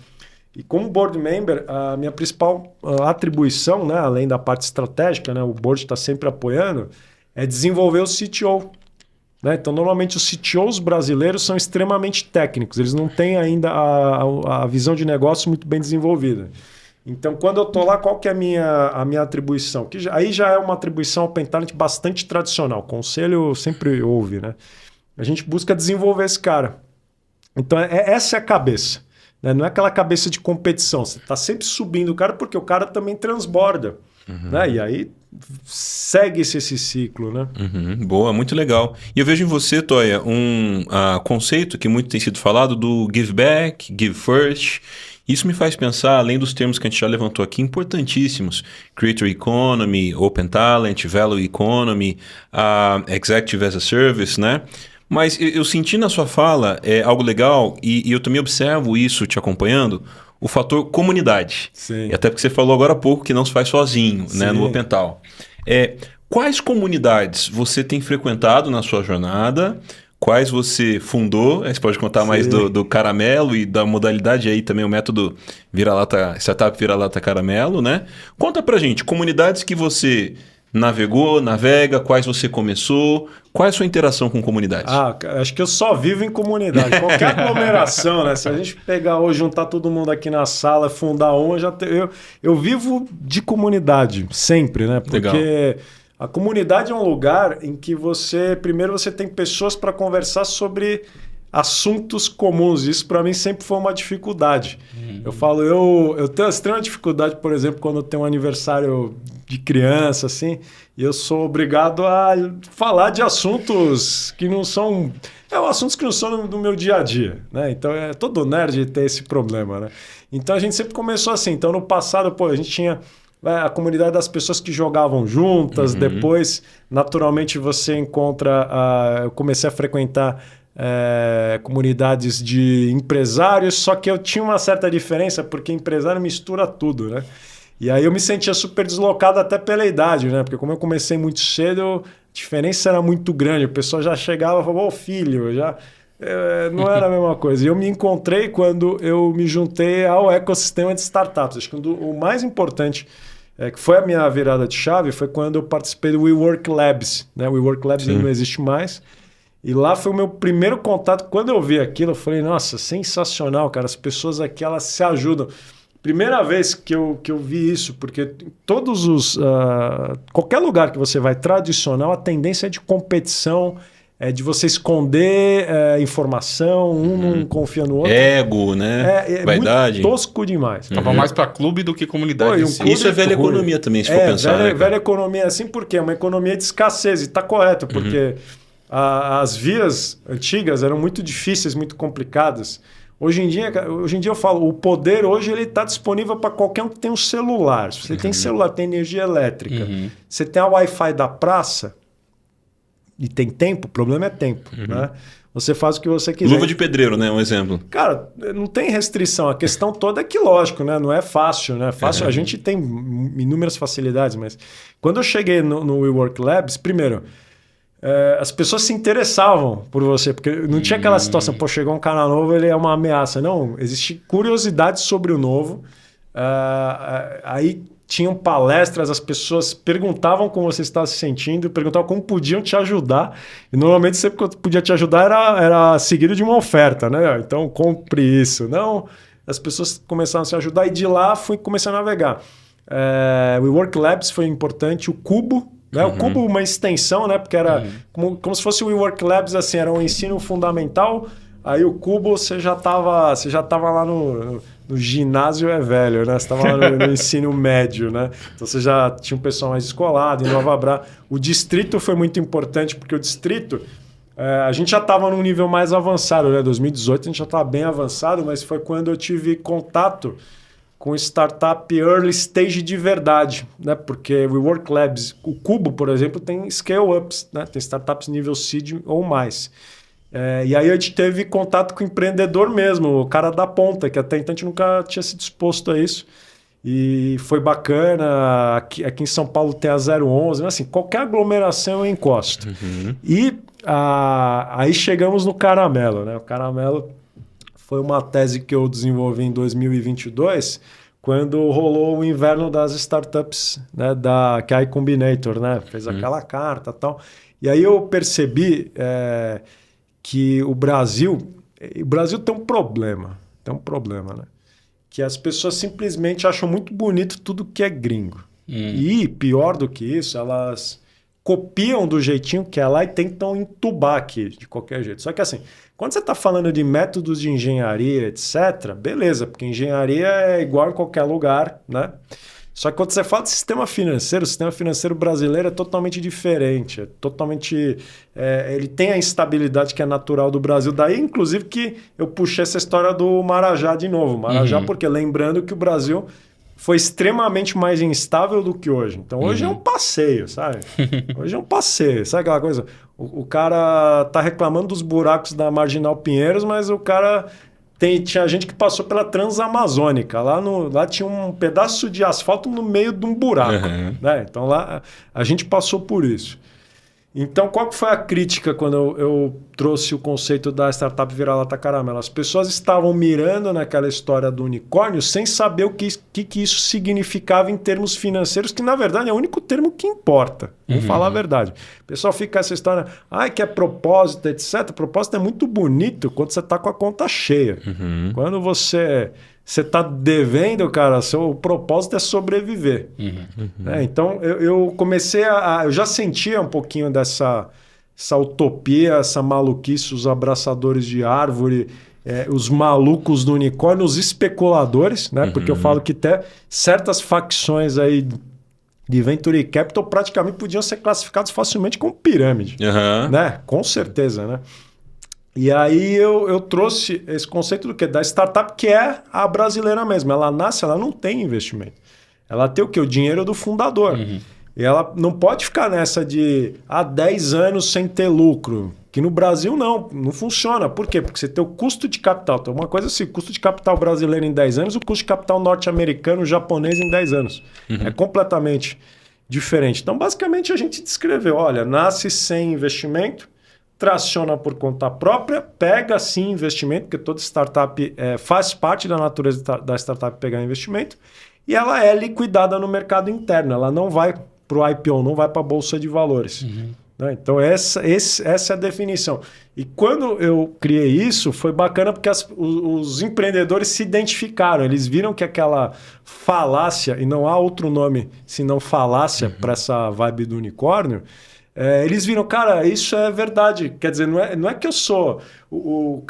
E como board member, a minha principal atribuição, né, além da parte estratégica, né, o board está sempre apoiando, é desenvolver o CTO. Né? Então, normalmente, os CTOs brasileiros são extremamente técnicos. Eles não têm ainda a visão de negócio muito bem desenvolvida. Então, quando eu estou lá, qual que é a minha atribuição? Aí já é uma atribuição Open Talent bastante tradicional. Conselho sempre ouve. Né? A gente busca desenvolver esse cara. Então, essa é a cabeça. Né? Não é aquela cabeça de competição. Você está sempre subindo o cara porque o cara também transborda. Né? E aí segue-se esse ciclo, né? Boa, muito legal. E eu vejo em você, Toia, um conceito que muito tem sido falado do give back, give first. Isso me faz pensar, além dos termos que a gente já levantou aqui, importantíssimos. Creator Economy, Open Talent, Value Economy, Executive as a Service, né? Mas eu senti na sua fala algo legal e eu também observo isso te acompanhando, o fator comunidade. Sim. E até porque você falou agora há pouco que não se faz sozinho, né, no Opental. Quais comunidades você tem frequentado na sua jornada? Quais você fundou? Você pode contar mais do Caramelo e da modalidade aí também, o método Startup Vira-Lata Caramelo, né? Conta pra gente, comunidades que você navega, quais você começou, qual é a sua interação com comunidades? Acho que eu só vivo em comunidade. Qualquer aglomeração, né? Se a gente pegar hoje, juntar todo mundo aqui na sala, fundar uma, eu vivo de comunidade, sempre, né? Porque Legal. A comunidade é um lugar em que primeiro você tem pessoas para conversar sobre assuntos comuns. Isso para mim sempre foi uma dificuldade. Eu falo, eu tenho extrema dificuldade, por exemplo, quando eu tenho um aniversário de criança, assim, e eu sou obrigado a falar de assuntos que não são... assuntos que não são do meu dia a dia, né? Então, todo nerd tem esse problema, né? Então, a gente sempre começou assim. Então, no passado, a gente tinha a comunidade das pessoas que jogavam juntas. Depois, naturalmente, você encontra... eu comecei a frequentar comunidades de empresários, só que eu tinha uma certa diferença, porque empresário mistura tudo, né? E aí eu me sentia super deslocado até pela idade, né? Porque como eu comecei muito cedo, a diferença era muito grande. O pessoal já chegava e falava, filho, não era a mesma coisa. E eu me encontrei quando eu me juntei ao ecossistema de startups. Acho que o mais importante, que foi a minha virada de chave, foi quando eu participei do WeWork Labs. Né? O WeWork Labs não existe mais. E lá foi o meu primeiro contato. Quando eu vi aquilo, eu falei, nossa, sensacional, cara. As pessoas aqui, elas se ajudam. Primeira vez que eu vi isso, porque qualquer lugar que você vai tradicional, a tendência é de competição, de você esconder informação, não confia no outro. Ego, né? Vaidade. Muito tosco demais. Tava mais para clube do que comunidade. Isso é velha economia também, se for pensar. Velha economia assim, porque é uma economia de escassez, e está correto, porque as vias antigas eram muito difíceis, muito complicadas. Hoje em dia eu falo, o poder hoje ele está disponível para qualquer um que tem um celular. Se você tem celular, tem energia elétrica, você tem a Wi-Fi da praça e tem tempo, o problema é tempo. Né? Você faz o que você quiser. Luva de pedreiro, né? Um exemplo. Cara, não tem restrição. A questão toda é que, lógico, né? Não é fácil. Né? Fácil, a gente tem inúmeras facilidades, mas quando eu cheguei no WeWork Labs, primeiro... as pessoas se interessavam por você, porque não tinha aquela situação, pô, chegou um cara novo, ele é uma ameaça. Não, existe curiosidade sobre o novo. Aí tinham palestras, as pessoas perguntavam como você estava se sentindo, perguntavam como podiam te ajudar. E normalmente sempre que podia te ajudar era seguido de uma oferta, né? Então compre isso. Não, as pessoas começaram a se ajudar e de lá comecei a navegar. O WeWork Labs foi importante, o Cubo, né? O Cubo uma extensão, né? Porque era como se fosse o WeWork Labs, assim, era um ensino fundamental. Aí o Cubo você já tava lá no ginásio velho, né? Você estava lá no ensino médio, né? Então você já tinha um pessoal mais descolado, em Nova Bra. O distrito foi muito importante, porque o distrito, a gente já estava num nível mais avançado, né? 2018 a gente já estava bem avançado, mas foi quando eu tive contato com startup early stage de verdade, né? Porque o WeWork Labs, o Cubo, por exemplo, tem scale-ups, né? Tem startups nível seed ou mais. E aí a gente teve contato com o empreendedor mesmo, o cara da ponta, que até então a gente nunca tinha se disposto a isso. E foi bacana. Aqui em São Paulo tem a 011, assim, qualquer aglomeração eu encosto. E aí chegamos no Caramelo, né? O Caramelo foi uma tese que eu desenvolvi em 2022, quando rolou o inverno das startups, né? Que é a iCombinator, né? Fez aquela carta e tal. E aí eu percebi que o Brasil tem um problema, né? Que as pessoas simplesmente acham muito bonito tudo que é gringo. E pior do que isso, elas copiam do jeitinho que é lá e tentam entubar aqui de qualquer jeito. Só que assim, quando você está falando de métodos de engenharia, etc., beleza, porque engenharia é igual em qualquer lugar, né? Só que quando você fala de sistema financeiro, o sistema financeiro brasileiro é totalmente diferente. Ele tem a instabilidade que é natural do Brasil. Daí, inclusive, que eu puxei essa história do Marajá de novo. Marajá, porque lembrando que o Brasil foi extremamente mais instável do que hoje. Então, hoje é um passeio, sabe? Hoje é um passeio. Sabe aquela coisa? O cara tá reclamando dos buracos da Marginal Pinheiros, mas o cara... Tinha gente que passou pela Transamazônica. Lá tinha um pedaço de asfalto no meio de um buraco. Né? Então lá a gente passou por isso. Então, qual que foi a crítica quando eu trouxe o conceito da startup vira-lata caramelo? As pessoas estavam mirando naquela história do unicórnio sem saber o que isso significava em termos financeiros, que na verdade é o único termo que importa. Vamos falar a verdade. O pessoal fica com essa história, que é propósito, etc. Propósito é muito bonito quando você está com a conta cheia. Quando você está devendo, cara, o propósito é sobreviver. Então, eu comecei eu já sentia um pouquinho dessa utopia, essa maluquice, os abraçadores de árvore, os malucos do unicórnio, os especuladores, né? Porque eu falo que até certas facções aí de Venture Capital praticamente podiam ser classificados facilmente como pirâmide. Né? Com certeza, né? E aí eu trouxe esse conceito do quê? Da startup, que é a brasileira mesmo. Ela nasce, ela não tem investimento. Ela tem o quê? O dinheiro do fundador. E ela não pode ficar nessa de 10 anos sem ter lucro. Que no Brasil não funciona. Por quê? Porque você tem o custo de capital. Então, uma coisa assim, custo de capital brasileiro em 10 anos, o custo de capital norte-americano, japonês em 10 anos. É completamente diferente. Então, basicamente, a gente descreveu, olha, nasce sem investimento, traciona por conta própria, pega sim investimento, porque toda startup faz parte da natureza da startup pegar investimento, e ela é liquidada no mercado interno, ela não vai para o IPO, não vai para a Bolsa de Valores. Né? Então essa é a definição. E quando eu criei isso, foi bacana porque os empreendedores se identificaram, eles viram que aquela falácia, e não há outro nome senão falácia para essa vibe do unicórnio, eles viram, cara, isso é verdade. Quer dizer, não é que eu sou... O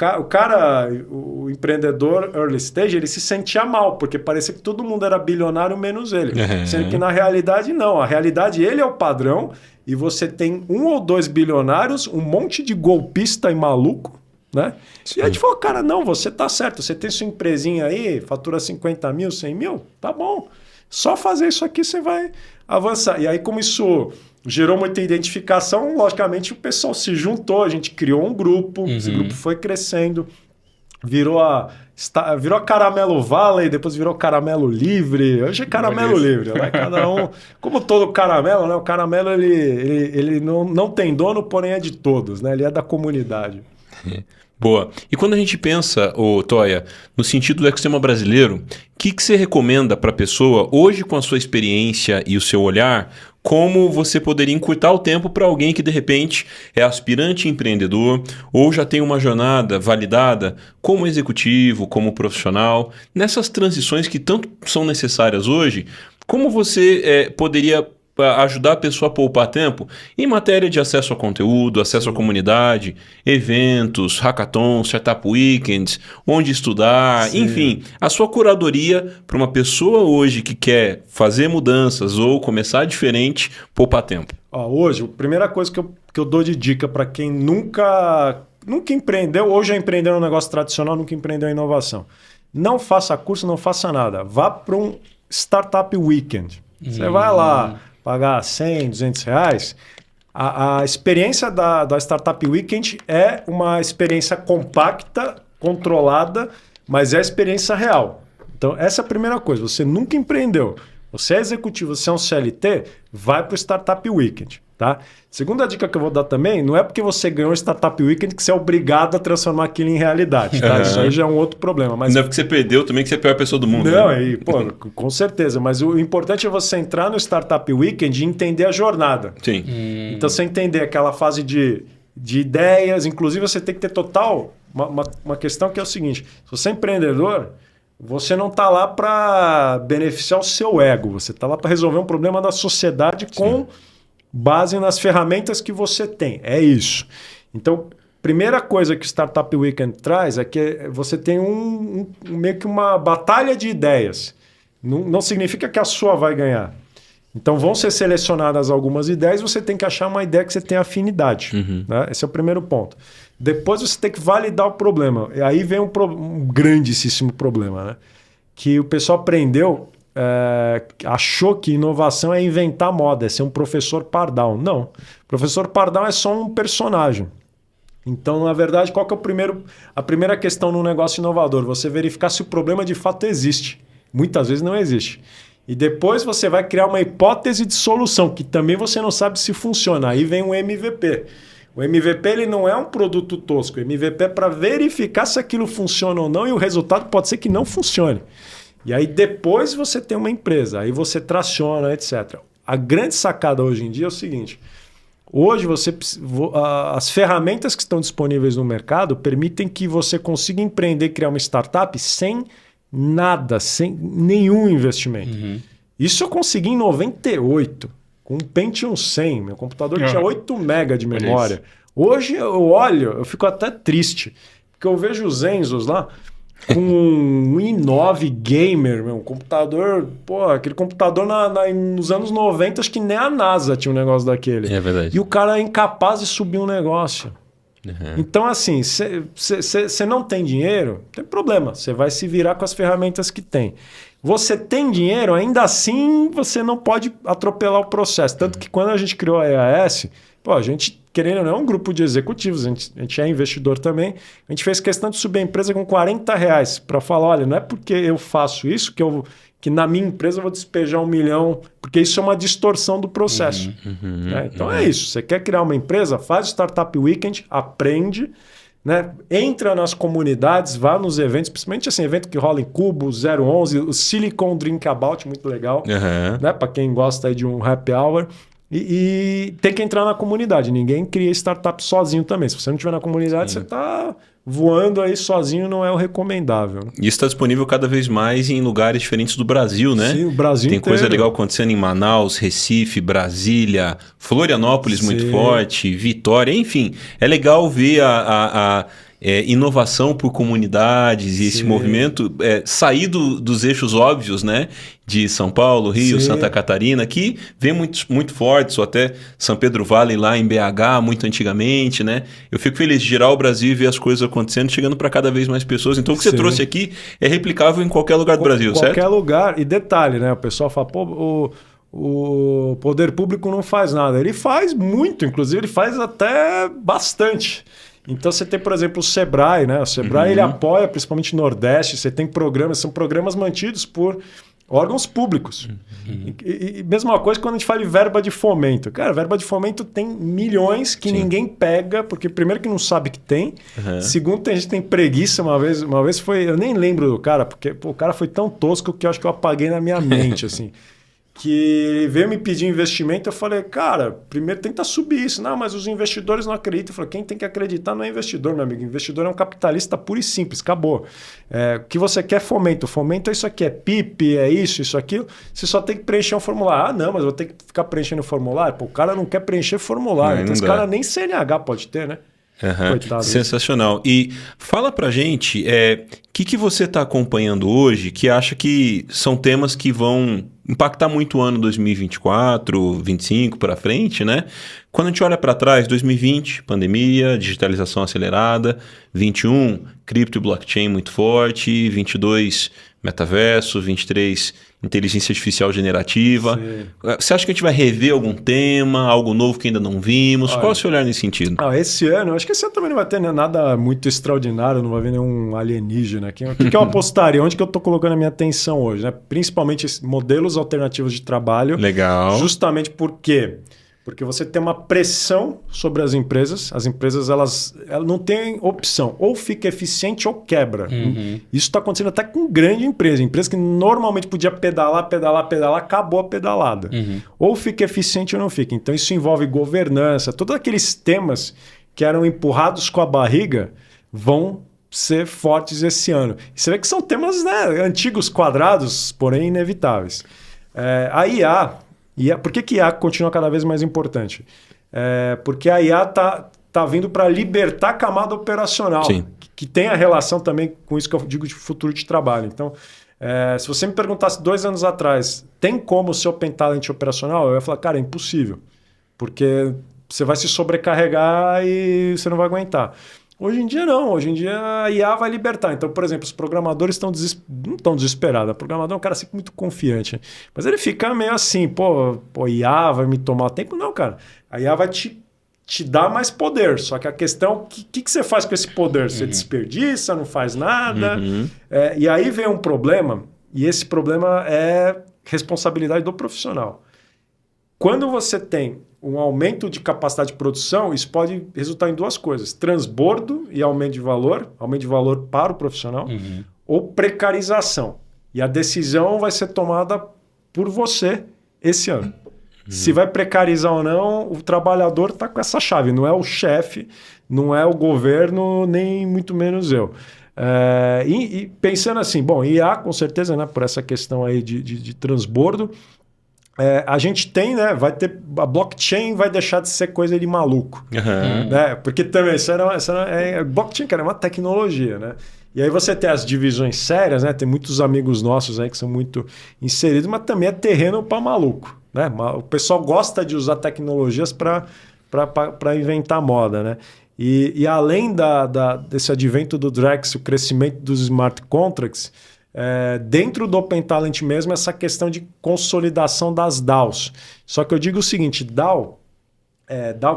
empreendedor early stage, ele se sentia mal, porque parecia que todo mundo era bilionário menos ele. Sendo que na realidade, não. A realidade, ele é o padrão, e você tem 1 ou 2 bilionários, um monte de golpista e maluco, né? Sim. E a gente falou, cara, não, você tá certo. Você tem sua empresinha aí, fatura 50 mil, 100 mil, tá bom. Só fazer isso aqui você vai avançar. E aí, como isso gerou muita identificação, logicamente o pessoal se juntou, a gente criou um grupo, esse grupo foi crescendo. virou a Caramelo Valley, depois virou Caramelo Livre. Hoje é Caramelo Livre. Vai cada um. Como todo caramelo, né? O caramelo ele não tem dono, porém é de todos, né? Ele é da comunidade. Boa. E quando a gente pensa, Toia, no sentido do ecossistema brasileiro, o que você recomenda para a pessoa, hoje com a sua experiência e o seu olhar, como você poderia encurtar o tempo para alguém que de repente é aspirante empreendedor ou já tem uma jornada validada como executivo, como profissional, nessas transições que tanto são necessárias hoje, como você poderia ajudar a pessoa a poupar tempo em matéria de acesso a conteúdo, acesso à comunidade, eventos, hackathons, startup weekends, onde estudar, enfim, a sua curadoria para uma pessoa hoje que quer fazer mudanças ou começar diferente, poupar tempo. Hoje, a primeira coisa que eu dou de dica para quem nunca empreendeu ou já empreendeu um negócio tradicional, nunca empreendeu em inovação. Não faça curso, não faça nada. Vá para um Startup Weekend. Você vai lá pagar 100, 200 reais. A experiência da Startup Weekend é uma experiência compacta, controlada, mas é a experiência real. Então, essa é a primeira coisa. Você nunca empreendeu. Você é executivo, você é um CLT, vai para o Startup Weekend. Tá? Segunda dica que eu vou dar também, não é porque você ganhou o Startup Weekend que você é obrigado a transformar aquilo em realidade. Tá? Isso aí já é um outro problema. Mas... Não é porque você perdeu também que você é a pior pessoa do mundo. Não, né? Com certeza. Mas o importante é você entrar no Startup Weekend e entender a jornada. Sim. Então, você entender aquela fase de ideias. Inclusive, você tem que ter total... Uma questão que é o seguinte. Se você é empreendedor, você não está lá para beneficiar o seu ego. Você está lá para resolver um problema da sociedade com... base nas ferramentas que você tem. É isso. Então, primeira coisa que o Startup Weekend traz é que você tem meio que uma batalha de ideias. Não significa que a sua vai ganhar. Então, vão ser selecionadas algumas ideias e você tem que achar uma ideia que você tem afinidade. Né? Esse é o primeiro ponto. Depois, você tem que validar o problema. E aí vem um grandíssimo problema, né? Que o pessoal aprendeu... achou que inovação é inventar moda, é ser um professor Pardal. Não. O professor Pardal é só um personagem. Então, na verdade, qual que é a primeira questão num negócio inovador? Você verificar se o problema de fato existe. Muitas vezes não existe. E depois você vai criar uma hipótese de solução, que também você não sabe se funciona. Aí vem o MVP. O MVP ele não é um produto tosco. O MVP é para verificar se aquilo funciona ou não e o resultado pode ser que não funcione. E aí depois você tem uma empresa, aí você traciona, etc. A grande sacada hoje em dia é o seguinte, hoje as ferramentas que estão disponíveis no mercado permitem que você consiga empreender e criar uma startup sem nada, sem nenhum investimento. Isso eu consegui em 98, com um Pentium 100, meu computador tinha 8 MB de memória. Hoje eu olho, eu fico até triste, porque eu vejo os Enzos lá, com um i9 gamer, meu, um computador... Pô, aquele computador nos anos 90, acho que nem a NASA tinha um negócio daquele. É verdade. E o cara é incapaz de subir um negócio. Então, assim, você não tem dinheiro, não tem problema. Você vai se virar com as ferramentas que tem. Você tem dinheiro, ainda assim você não pode atropelar o processo. Tanto que quando a gente criou a EAS, a gente, querendo ou não, é um grupo de executivos, a gente é investidor também, a gente fez questão de subir a empresa com R$40 para falar, olha, não é porque eu faço isso que na minha empresa eu vou despejar 1 milhão, porque isso é uma distorção do processo. Então é isso, você quer criar uma empresa, faz o Startup Weekend, aprende, né? Entra nas comunidades, vá nos eventos, principalmente assim, evento que rola em Cubo, 011, o Silicon Drink About, muito legal, né? Para quem gosta aí de um happy hour. E tem que entrar na comunidade. Ninguém cria startup sozinho também. Se você não estiver na comunidade, você está voando aí sozinho, não é o recomendável. Né? Isso está disponível cada vez mais em lugares diferentes do Brasil, né? Sim, o Brasil tem inteiro. Coisa legal acontecendo em Manaus, Recife, Brasília, Florianópolis muito forte, Vitória, enfim. É legal ver a inovação por comunidades e esse movimento sair dos eixos óbvios, né? De São Paulo, Rio, Santa Catarina, que vem muito fortes, ou até São Pedro Valley lá em BH, muito antigamente, né? Eu fico feliz de girar o Brasil e ver as coisas acontecendo, chegando para cada vez mais pessoas. Então, o que você trouxe aqui é replicável em qualquer lugar do Brasil, certo? Qualquer lugar. E detalhe, né? O pessoal fala, pô, o poder público não faz nada. Ele faz muito, inclusive ele faz até bastante. Então você tem, por exemplo, o Sebrae, né? O Sebrae ele apoia principalmente o Nordeste, você tem programas, são programas mantidos por órgãos públicos. E mesma coisa quando a gente fala de verba de fomento. Cara, verba de fomento tem milhões que ninguém pega, porque primeiro que não sabe que tem, segundo a gente tem preguiça. Uma vez foi, eu nem lembro do cara, porque o cara foi tão tosco que eu acho que eu apaguei na minha mente, assim. Que ele veio me pedir investimento, eu falei, cara, primeiro tenta subir isso. Não, mas os investidores não acreditam. Eu falei, quem tem que acreditar não é investidor, meu amigo. Investidor é um capitalista puro e simples, acabou. O que você quer é fomento. Fomento é isso aqui, é PIP, é isso, aquilo. Você só tem que preencher um formulário. Ah, não, mas eu vou ter que ficar preenchendo formulário? Pô, o cara não quer preencher formulário. Então esse cara nem CNH pode ter, né? Coitado, sensacional. E fala pra gente, que você está acompanhando hoje que acha que são temas que vão impactar muito o ano 2024, 2025 para frente, né? Quando a gente olha para trás, 2020, pandemia, digitalização acelerada, 21, cripto e blockchain muito forte, 22, metaverso, 23, inteligência artificial generativa. Sim. Você acha que a gente vai rever algum tema, algo novo que ainda não vimos? Qual é o seu olhar nesse sentido? Esse ano, acho que esse ano também não vai ter nada muito extraordinário, não vai ver nenhum alienígena aqui. O que eu apostaria? Onde que eu estou colocando a minha atenção hoje? Né? Principalmente modelos alternativos de trabalho. Legal. Justamente porque você tem uma pressão sobre as empresas elas não têm opção, ou fica eficiente ou quebra. Isso está acontecendo até com grande empresa que normalmente podia pedalar, acabou a pedalada. Ou fica eficiente ou não fica. Então isso envolve governança, todos aqueles temas que eram empurrados com a barriga vão ser fortes esse ano. E você vê que são temas, né, antigos, quadrados, porém inevitáveis. A IA... Por que IA continua cada vez mais importante? Porque a IA está vindo para libertar a camada operacional, que tem a relação também com isso que eu digo de futuro de trabalho. Então, se você me perguntasse 2 anos atrás, tem como ser Open Talent operacional? Eu ia falar, cara, é impossível, porque você vai se sobrecarregar e você não vai aguentar. Hoje em dia não, hoje em dia a IA vai libertar. Então, por exemplo, os programadores não estão desesperados. O programador é um cara sempre muito confiante. Mas ele fica meio assim, pô, IA vai me tomar tempo? Não, cara. A IA vai te dar mais poder. Só que a questão, o que você faz com esse poder? Você desperdiça, não faz nada. E aí vem um problema, e esse problema é responsabilidade do profissional. Quando você tem um aumento de capacidade de produção, isso pode resultar em 2 coisas. Transbordo e aumento de valor para o profissional, ou precarização. E a decisão vai ser tomada por você esse ano. Se vai precarizar ou não, o trabalhador está com essa chave. Não é o chefe, não é o governo, nem muito menos eu. E pensando assim, bom, IA com certeza, né, por essa questão aí de transbordo, a gente tem, né? A blockchain vai deixar de ser coisa de maluco. Né? Porque também blockchain, cara, é uma tecnologia, né? E aí você tem as divisões sérias, né? Tem muitos amigos nossos aí que são muito inseridos, mas também é terreno para maluco. Né? O pessoal gosta de usar tecnologias para inventar moda, né? E além desse advento do Drex, o crescimento dos smart contracts, dentro do Open Talent mesmo, essa questão de consolidação das DAOs. Só que eu digo o seguinte, DAO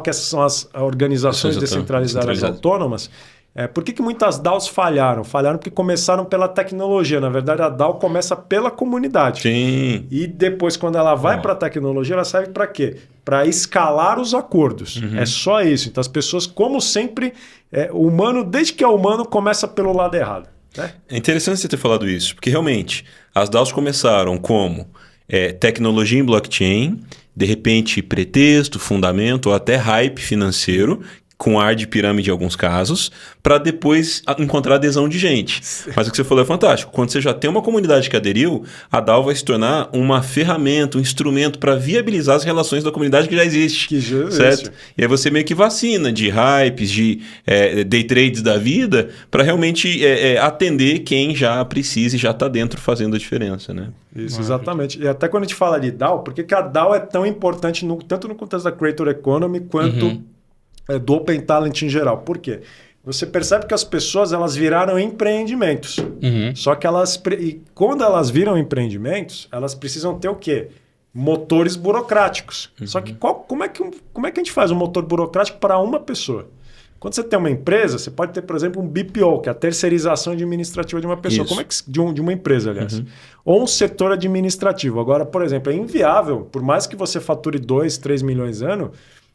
que são as organizações descentralizadas autônomas, por que muitas DAOs falharam? Falharam porque começaram pela tecnologia. Na verdade, a DAO começa pela comunidade. Sim. E depois, quando ela vai para a tecnologia, ela serve para quê? Para escalar os acordos. É só isso. Então, as pessoas, como sempre, o humano, desde que é humano, começa pelo lado errado. É interessante você ter falado isso, porque realmente as DAOs começaram como tecnologia em blockchain, de repente pretexto, fundamento ou até hype financeiro, com ar de pirâmide em alguns casos, para depois encontrar adesão de gente. Mas o que você falou é fantástico. Quando você já tem uma comunidade que aderiu, a DAO vai se tornar uma ferramenta, um instrumento para viabilizar as relações da comunidade que já existe. Certo? E aí você meio que vacina de hypes, de day trades da vida, para realmente atender quem já precisa e já está dentro fazendo a diferença, né? Isso, exatamente. E até quando a gente fala de DAO, por que a DAO é tão importante tanto no contexto da Creator Economy quanto do Open Talent em geral? Por quê? Você percebe que as pessoas elas viraram empreendimentos. Só que quando elas viram empreendimentos, elas precisam ter o quê? Motores burocráticos. Só que como é que a gente faz um motor burocrático para uma pessoa? Quando você tem uma empresa, você pode ter, por exemplo, um BPO, que é a terceirização administrativa de uma pessoa. Isso. Como é que de uma empresa, aliás. Ou um setor administrativo. Agora, por exemplo, é inviável, por mais que você fature 2, 3 milhões ano,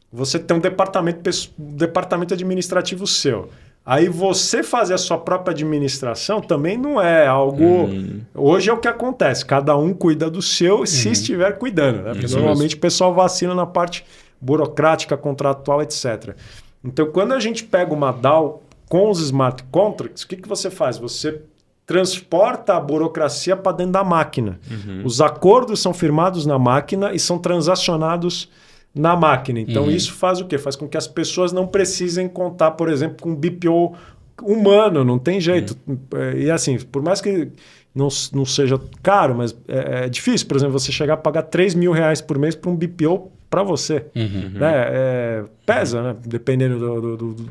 você tem um departamento administrativo seu. Aí você fazer a sua própria administração também não é algo... Hoje é o que acontece. Cada um cuida do seu se estiver cuidando. Né? Porque normalmente o pessoal vacila na parte burocrática, contratual, etc. Então, quando a gente pega uma DAO com os smart contracts, o que você faz? Você transporta a burocracia para dentro da máquina. Os acordos são firmados na máquina e são transacionados na máquina. Então, isso faz o quê? Faz com que as pessoas não precisem contar, por exemplo, com um BPO humano, não tem jeito. E assim, por mais que não seja caro, mas é difícil, por exemplo, você chegar a pagar 3 mil reais por mês para um BPO para você. Né? Pesa, né? Dependendo do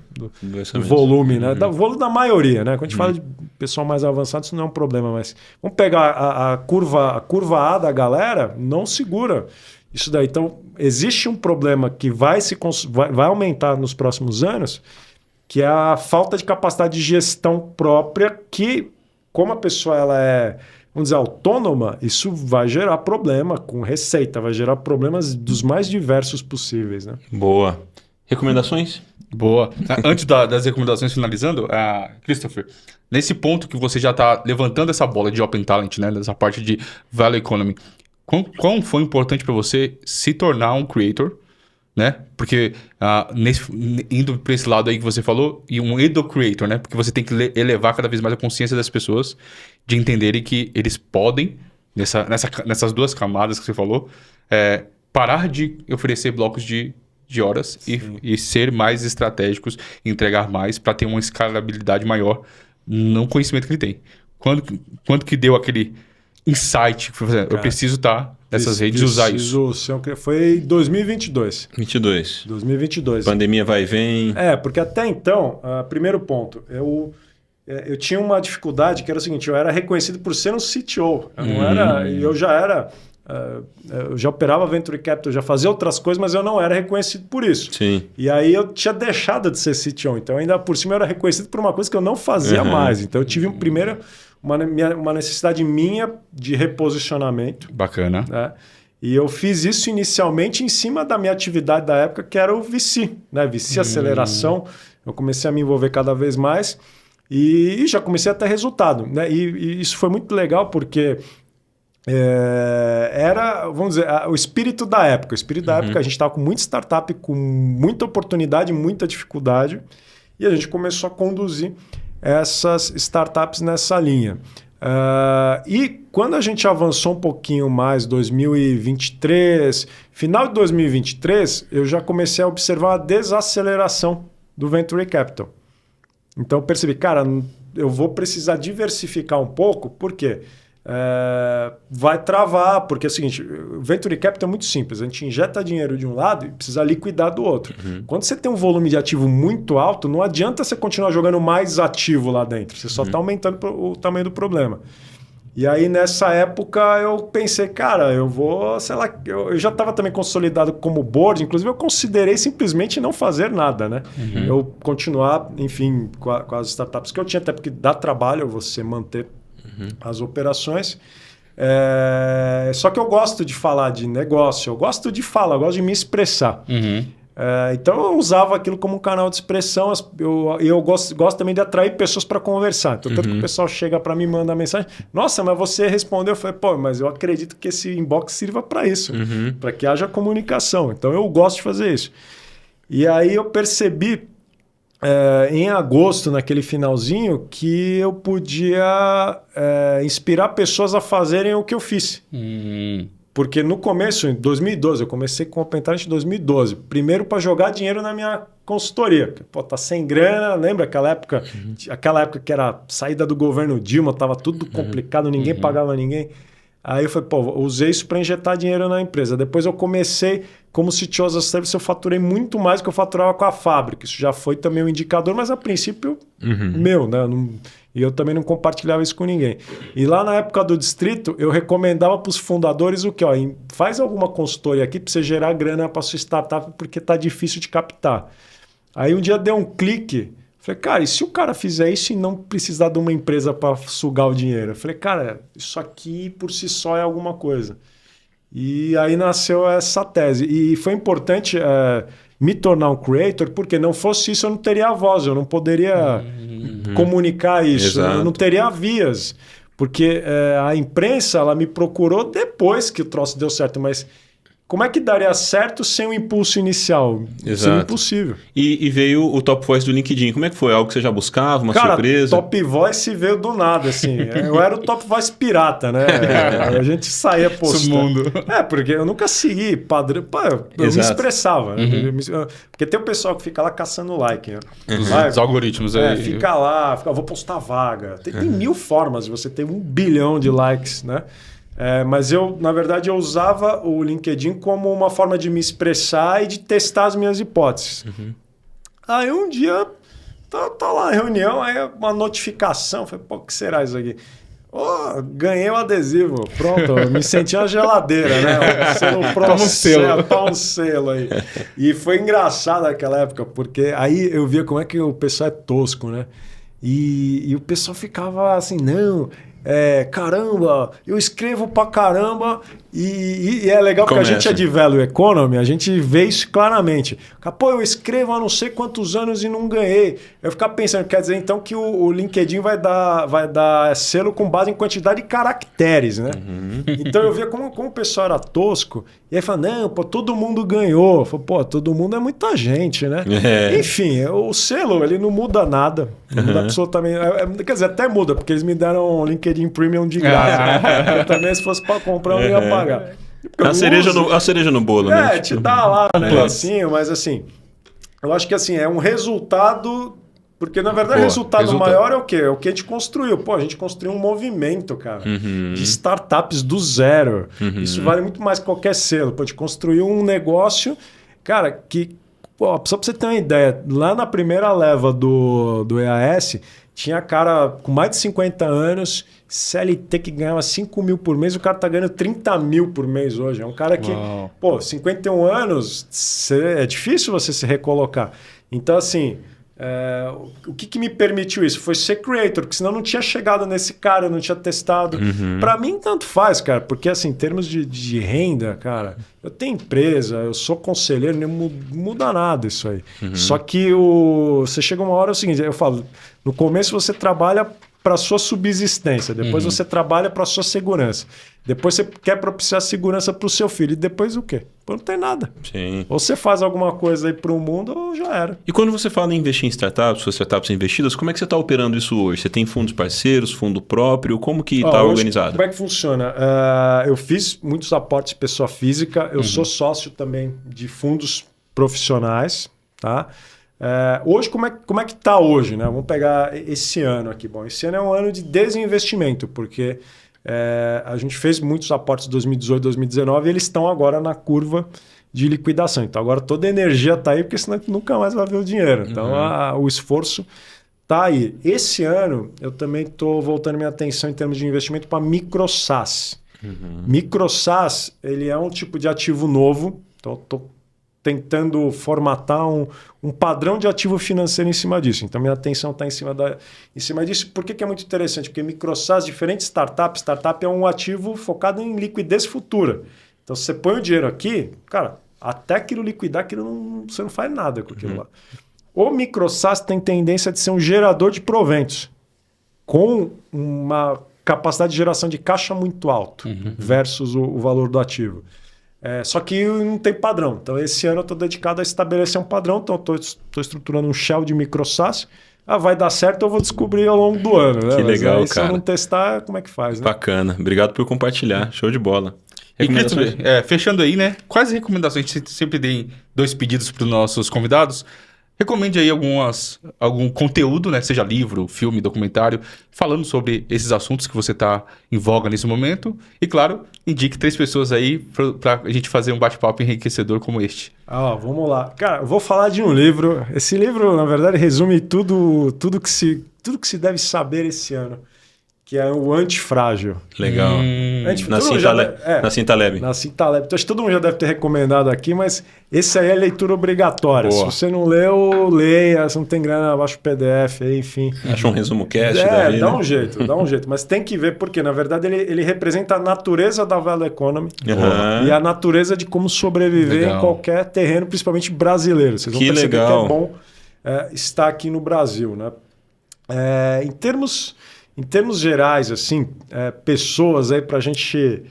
volume, né? Do volume da maioria. Né? Quando a gente fala de pessoal mais avançado, isso não é um problema, mas vamos pegar a curva A da galera, não segura isso daí. Então, existe um problema que vai aumentar nos próximos anos, que é a falta de capacidade de gestão própria, que, como a pessoa ela é, vamos dizer, autônoma, isso vai gerar problema com receita, vai gerar problemas dos mais diversos possíveis. Né? Boa. Recomendações? Boa. Antes das recomendações, finalizando, Christopher, nesse ponto que você já está levantando essa bola de Open Talent, né, dessa parte de Value Economy, quão foi importante para você se tornar um creator, né? Porque indo para esse lado aí que você falou, e um edo creator, né? Porque você tem que elevar cada vez mais a consciência das pessoas de entenderem que eles podem, nessas duas camadas que você falou, parar de oferecer blocos de horas e ser mais estratégicos, entregar mais para ter uma escalabilidade maior no conhecimento que ele tem. Quando que deu aquele insight, eu preciso estar nessas redes e usar isso? Foi em 2022. 2022. Pandemia vai e vem. Porque até então, primeiro ponto, eu tinha uma dificuldade que era o seguinte, eu era reconhecido por ser um CTO. Eu já operava Venture Capital, já fazia outras coisas, mas eu não era reconhecido por isso. Sim. E aí eu tinha deixado de ser CTO. Então, ainda por cima, eu era reconhecido por uma coisa que eu não fazia mais. Então, eu tive uma necessidade minha de reposicionamento. Bacana. Né? E eu fiz isso inicialmente em cima da minha atividade da época, que era o VC. Né? VC Aceleração. Eu comecei a me envolver cada vez mais e já comecei a ter resultado. Né? E isso foi muito legal porque... era, vamos dizer, o espírito da época. O espírito da época, a gente estava com muita startup, com muita oportunidade, muita dificuldade, e a gente começou a conduzir essas startups nessa linha. E quando a gente avançou um pouquinho mais, 2023, final de 2023, eu já comecei a observar a desaceleração do Venture Capital. Então eu percebi, cara, eu vou precisar diversificar um pouco, por quê? Vai travar, porque é o seguinte, o Venture Capital é muito simples, a gente injeta dinheiro de um lado e precisa liquidar do outro. Quando você tem um volume de ativo muito alto, não adianta você continuar jogando mais ativo lá dentro, você só está aumentando o tamanho do problema. E aí nessa época eu pensei, cara, eu vou, sei lá, eu já estava também consolidado como board, inclusive eu considerei simplesmente não fazer nada, né? Eu continuar, enfim, com as startups que eu tinha, até porque dá trabalho você manter as operações. Só que eu gosto de falar de negócio, eu gosto de me expressar. Então eu usava aquilo como um canal de expressão. Eu gosto também de atrair pessoas para conversar. Então, tanto que o pessoal chega para mim e manda mensagem: nossa, mas você respondeu. Eu falei: pô, mas eu acredito que esse inbox sirva para isso, para que haja comunicação. Então eu gosto de fazer isso. E aí eu percebi em agosto, naquele finalzinho, que eu podia inspirar pessoas a fazerem o que eu fiz. Porque no começo, em 2012, eu comecei com o Open Talent em 2012. Primeiro para jogar dinheiro na minha consultoria. Pô, tá sem grana, lembra aquela época? Aquela época que era saída do governo Dilma, tava tudo complicado, ninguém pagava ninguém. Aí eu falei, pô, usei isso para injetar dinheiro na empresa. Depois eu comecei, como CTO as a Service, eu faturei muito mais do que eu faturava com a fábrica. Isso já foi também um indicador, mas a princípio meu, né? E eu também não compartilhava isso com ninguém. E lá na época do distrito, eu recomendava para os fundadores o quê? Ó, faz alguma consultoria aqui para você gerar grana para sua startup, porque tá difícil de captar. Aí um dia deu um clique. Falei, cara, e se o cara fizer isso e não precisar de uma empresa para sugar o dinheiro? Eu falei, cara, isso aqui por si só é alguma coisa. E aí nasceu essa tese. E foi importante me tornar um creator, porque não fosse isso eu não teria a voz, eu não poderia comunicar isso, eu não teria vias. Porque a imprensa ela me procurou depois que o troço deu certo, mas... Como é que daria certo sem o impulso inicial? Isso é impossível. E veio o Top Voice do LinkedIn. Como é que foi? Algo que você já buscava? Uma surpresa? Top Voice veio do nada, assim. Eu era o Top Voice pirata, né? A gente saía postando. Porque eu nunca segui padrão. Eu me expressava. Né? Porque tem o pessoal que fica lá caçando like. Né? Os algoritmos aí. Fica lá, vou postar vaga. Tem 1000 formas de você ter 1 bilhão de likes, né? Mas na verdade, eu usava o LinkedIn como uma forma de me expressar e de testar as minhas hipóteses. Aí um dia, tá lá na reunião, aí uma notificação, falei, pô, o que será isso aqui? Ganhei o adesivo, pronto, eu me senti uma geladeira, né? Toma um selo aí. E foi engraçado naquela época, porque aí eu via como é que o pessoal é tosco, né? E o pessoal ficava assim, não... caramba, eu escrevo pra caramba e é legal porque a gente é de value economy, a gente vê isso claramente. Pô, eu escrevo há não sei quantos anos e não ganhei. Eu ficava pensando, quer dizer então que o LinkedIn vai dar selo com base em quantidade de caracteres, né? Então eu via como o pessoal era tosco e aí falava, não, pô, todo mundo ganhou. Eu falei, pô, todo mundo é muita gente, né? Enfim, o selo, ele não muda nada. Não muda absolutamente. Quer dizer, até muda, porque eles me deram um LinkedIn Premium de graça. Né? Eu também, se fosse para comprar, eu não ia pagar. A cereja no bolo, né? Te dá lá um pedacinho, mas assim, eu acho que assim, é um resultado. Porque, na verdade, o resultado maior é o quê? É o que a gente construiu. Pô, a gente construiu um movimento, cara, de startups do zero. Isso vale muito mais que qualquer selo. Pô, a gente construiu um negócio, cara, que... Pô, só pra você ter uma ideia, lá na primeira leva do EAS, tinha cara com mais de 50 anos, CLT que ganhava 5 mil por mês, o cara tá ganhando 30 mil por mês hoje. É um cara que, 51 anos, é difícil você se recolocar. Então, assim... o que me permitiu isso? Foi ser creator, porque senão eu não tinha chegado nesse cara, eu não tinha testado. Pra mim, tanto faz, cara, porque assim, em termos de renda, cara, eu tenho empresa, eu sou conselheiro, não muda nada isso aí. Só que você chega uma hora, é o seguinte, eu falo, no começo você trabalha para sua subsistência, depois você trabalha para sua segurança. Depois você quer propiciar segurança para o seu filho. E depois o quê? Não tem nada. Sim. Ou você faz alguma coisa aí para o mundo ou já era. E quando você fala em investir em startups, suas startups investidas, como é que você está operando isso hoje? Você tem fundos parceiros, fundo próprio? Como que está organizado? Como é que funciona? Eu fiz muitos aportes de pessoa física. Eu sou sócio também de fundos profissionais. Tá? Hoje, como é que está hoje? Né? Vamos pegar esse ano aqui. Bom, esse ano é um ano de desinvestimento, porque... a gente fez muitos aportes em 2018, 2019 e eles estão agora na curva de liquidação. Então agora toda a energia está aí, porque senão a gente nunca mais vai ver o dinheiro. Então o esforço está aí. Esse ano eu também estou voltando minha atenção em termos de investimento para micro-SaaS. Micro-SaaS, ele é um tipo de ativo novo. Então estou tentando formatar um padrão de ativo financeiro em cima disso. Então, minha atenção está em cima disso. Por que é muito interessante? Porque micro-SaaS, diferente de startup é um ativo focado em liquidez futura. Então, se você põe o dinheiro aqui, cara, até aquilo liquidar, você não faz nada com aquilo lá. O micro-SaaS tem tendência de ser um gerador de proventos, com uma capacidade de geração de caixa muito alto versus o valor do ativo. Só que não tem padrão. Então, esse ano eu estou dedicado a estabelecer um padrão. Então, estou estruturando um shell de micro-SaaS. Vai dar certo, eu vou descobrir ao longo do ano. Né? Que legal, aí, cara. Se eu não testar, como é que faz? Né? Bacana. Obrigado por compartilhar. Show de bola. Fechando aí, né? Quais recomendações? A gente sempre tem 2 pedidos para os nossos convidados. Recomende aí algum conteúdo, né? Seja livro, filme, documentário, falando sobre esses assuntos que você está em voga nesse momento. E, claro, indique 3 pessoas aí para a gente fazer um bate-papo enriquecedor como este. Vamos lá. Cara, eu vou falar de um livro. Esse livro, na verdade, resume tudo que se deve saber esse ano. que é o Antifrágil. Legal. Na Cintaleb. Na Cintaleb. Então, acho que todo mundo já deve ter recomendado aqui, mas esse aí é leitura obrigatória. Boa. Se você não leu, leia. Se não tem grana, baixa o PDF, aí, enfim. Acha um resumo cast daí, dá né? um jeito. Mas tem que ver, porque, na verdade, ele representa a natureza da value economy e a natureza de como sobreviver em qualquer terreno, principalmente brasileiro. Vocês vão perceber que é bom estar aqui no Brasil, né? Em termos gerais, assim, pessoas aí para a gente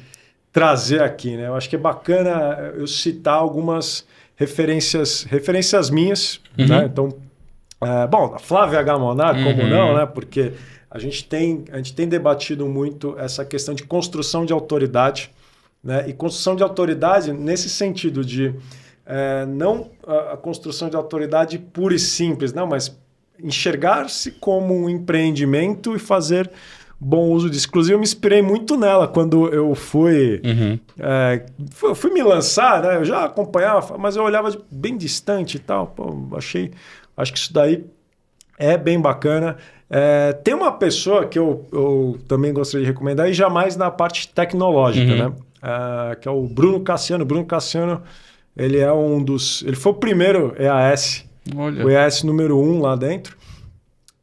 trazer aqui, né? Eu acho que é bacana eu citar algumas referências minhas, né? Então, a Flávia H. Monar, como não, né? Porque a gente tem debatido muito essa questão de construção de autoridade, né? E construção de autoridade nesse sentido de não a construção de autoridade pura e simples, não, mas enxergar-se como um empreendimento e fazer bom uso disso. Inclusive, eu me inspirei muito nela quando eu fui me lançar, né? Eu já acompanhava, mas eu olhava bem distante e tal. Pô, acho que isso daí é bem bacana. Tem uma pessoa que eu também gostaria de recomendar, e jamais na parte tecnológica, né? Que é o Bruno Cassiano. Bruno Cassiano, ele é ele foi o primeiro EAS. Olha. O EAS número 1 lá dentro.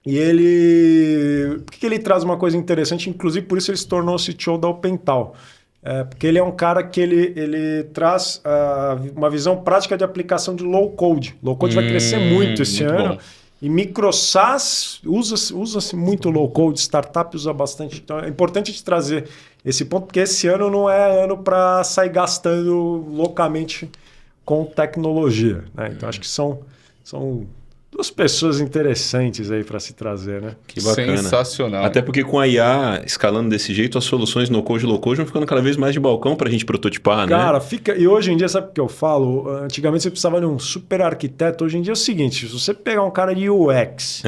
E ele... Por que ele traz uma coisa interessante? Inclusive, por isso ele se tornou o CTO da OpenTal. Porque ele é um cara que ele traz uma visão prática de aplicação de low-code. Low-code vai crescer muito esse ano. Bom. E micro-SaaS usa-se muito low-code, startup usa bastante. Então é importante te trazer esse ponto, porque esse ano não é ano para sair gastando loucamente com tecnologia, né? Então acho que são duas pessoas interessantes aí para se trazer, né? Que bacana. Sensacional. Até porque com a IA escalando desse jeito, as soluções no-code e low-code vão ficando cada vez mais de balcão para a gente prototipar, né? Cara, e hoje em dia, sabe o que eu falo? Antigamente você precisava de um super arquiteto. Hoje em dia é o seguinte, se você pegar um cara de UX,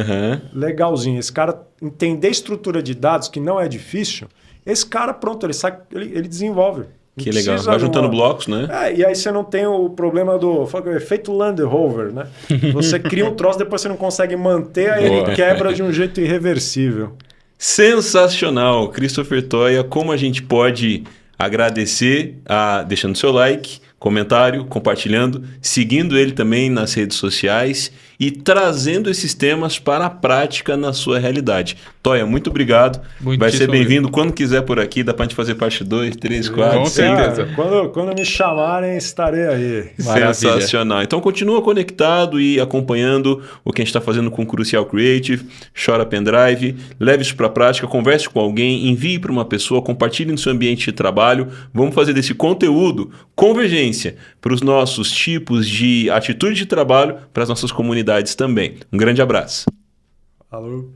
legalzinho, esse cara entender estrutura de dados, que não é difícil, esse cara, pronto, ele desenvolve. Que legal, vai juntando blocos, né? E aí você não tem o problema do efeito Land Rover, né? Você cria um troço, depois você não consegue manter, aí ele quebra de um jeito irreversível. Sensacional! Christopher Toia, como a gente pode agradecer deixando seu like, comentário, compartilhando, seguindo ele também nas redes sociais e trazendo esses temas para a prática na sua realidade. Toia, muito obrigado. Vai ser bem-vindo quando quiser por aqui. Dá para a gente fazer parte 2, 3, 4. Com certeza. Quando me chamarem, estarei aí. Sensacional. Então continua conectado e acompanhando o que a gente está fazendo com o Crucial Creative. Chora Pendrive, leve isso para a prática, converse com alguém, envie para uma pessoa, compartilhe no seu ambiente de trabalho. Vamos fazer desse conteúdo convergência para os nossos tipos de atitude de trabalho, para as nossas comunidades também. Um grande abraço. Alô.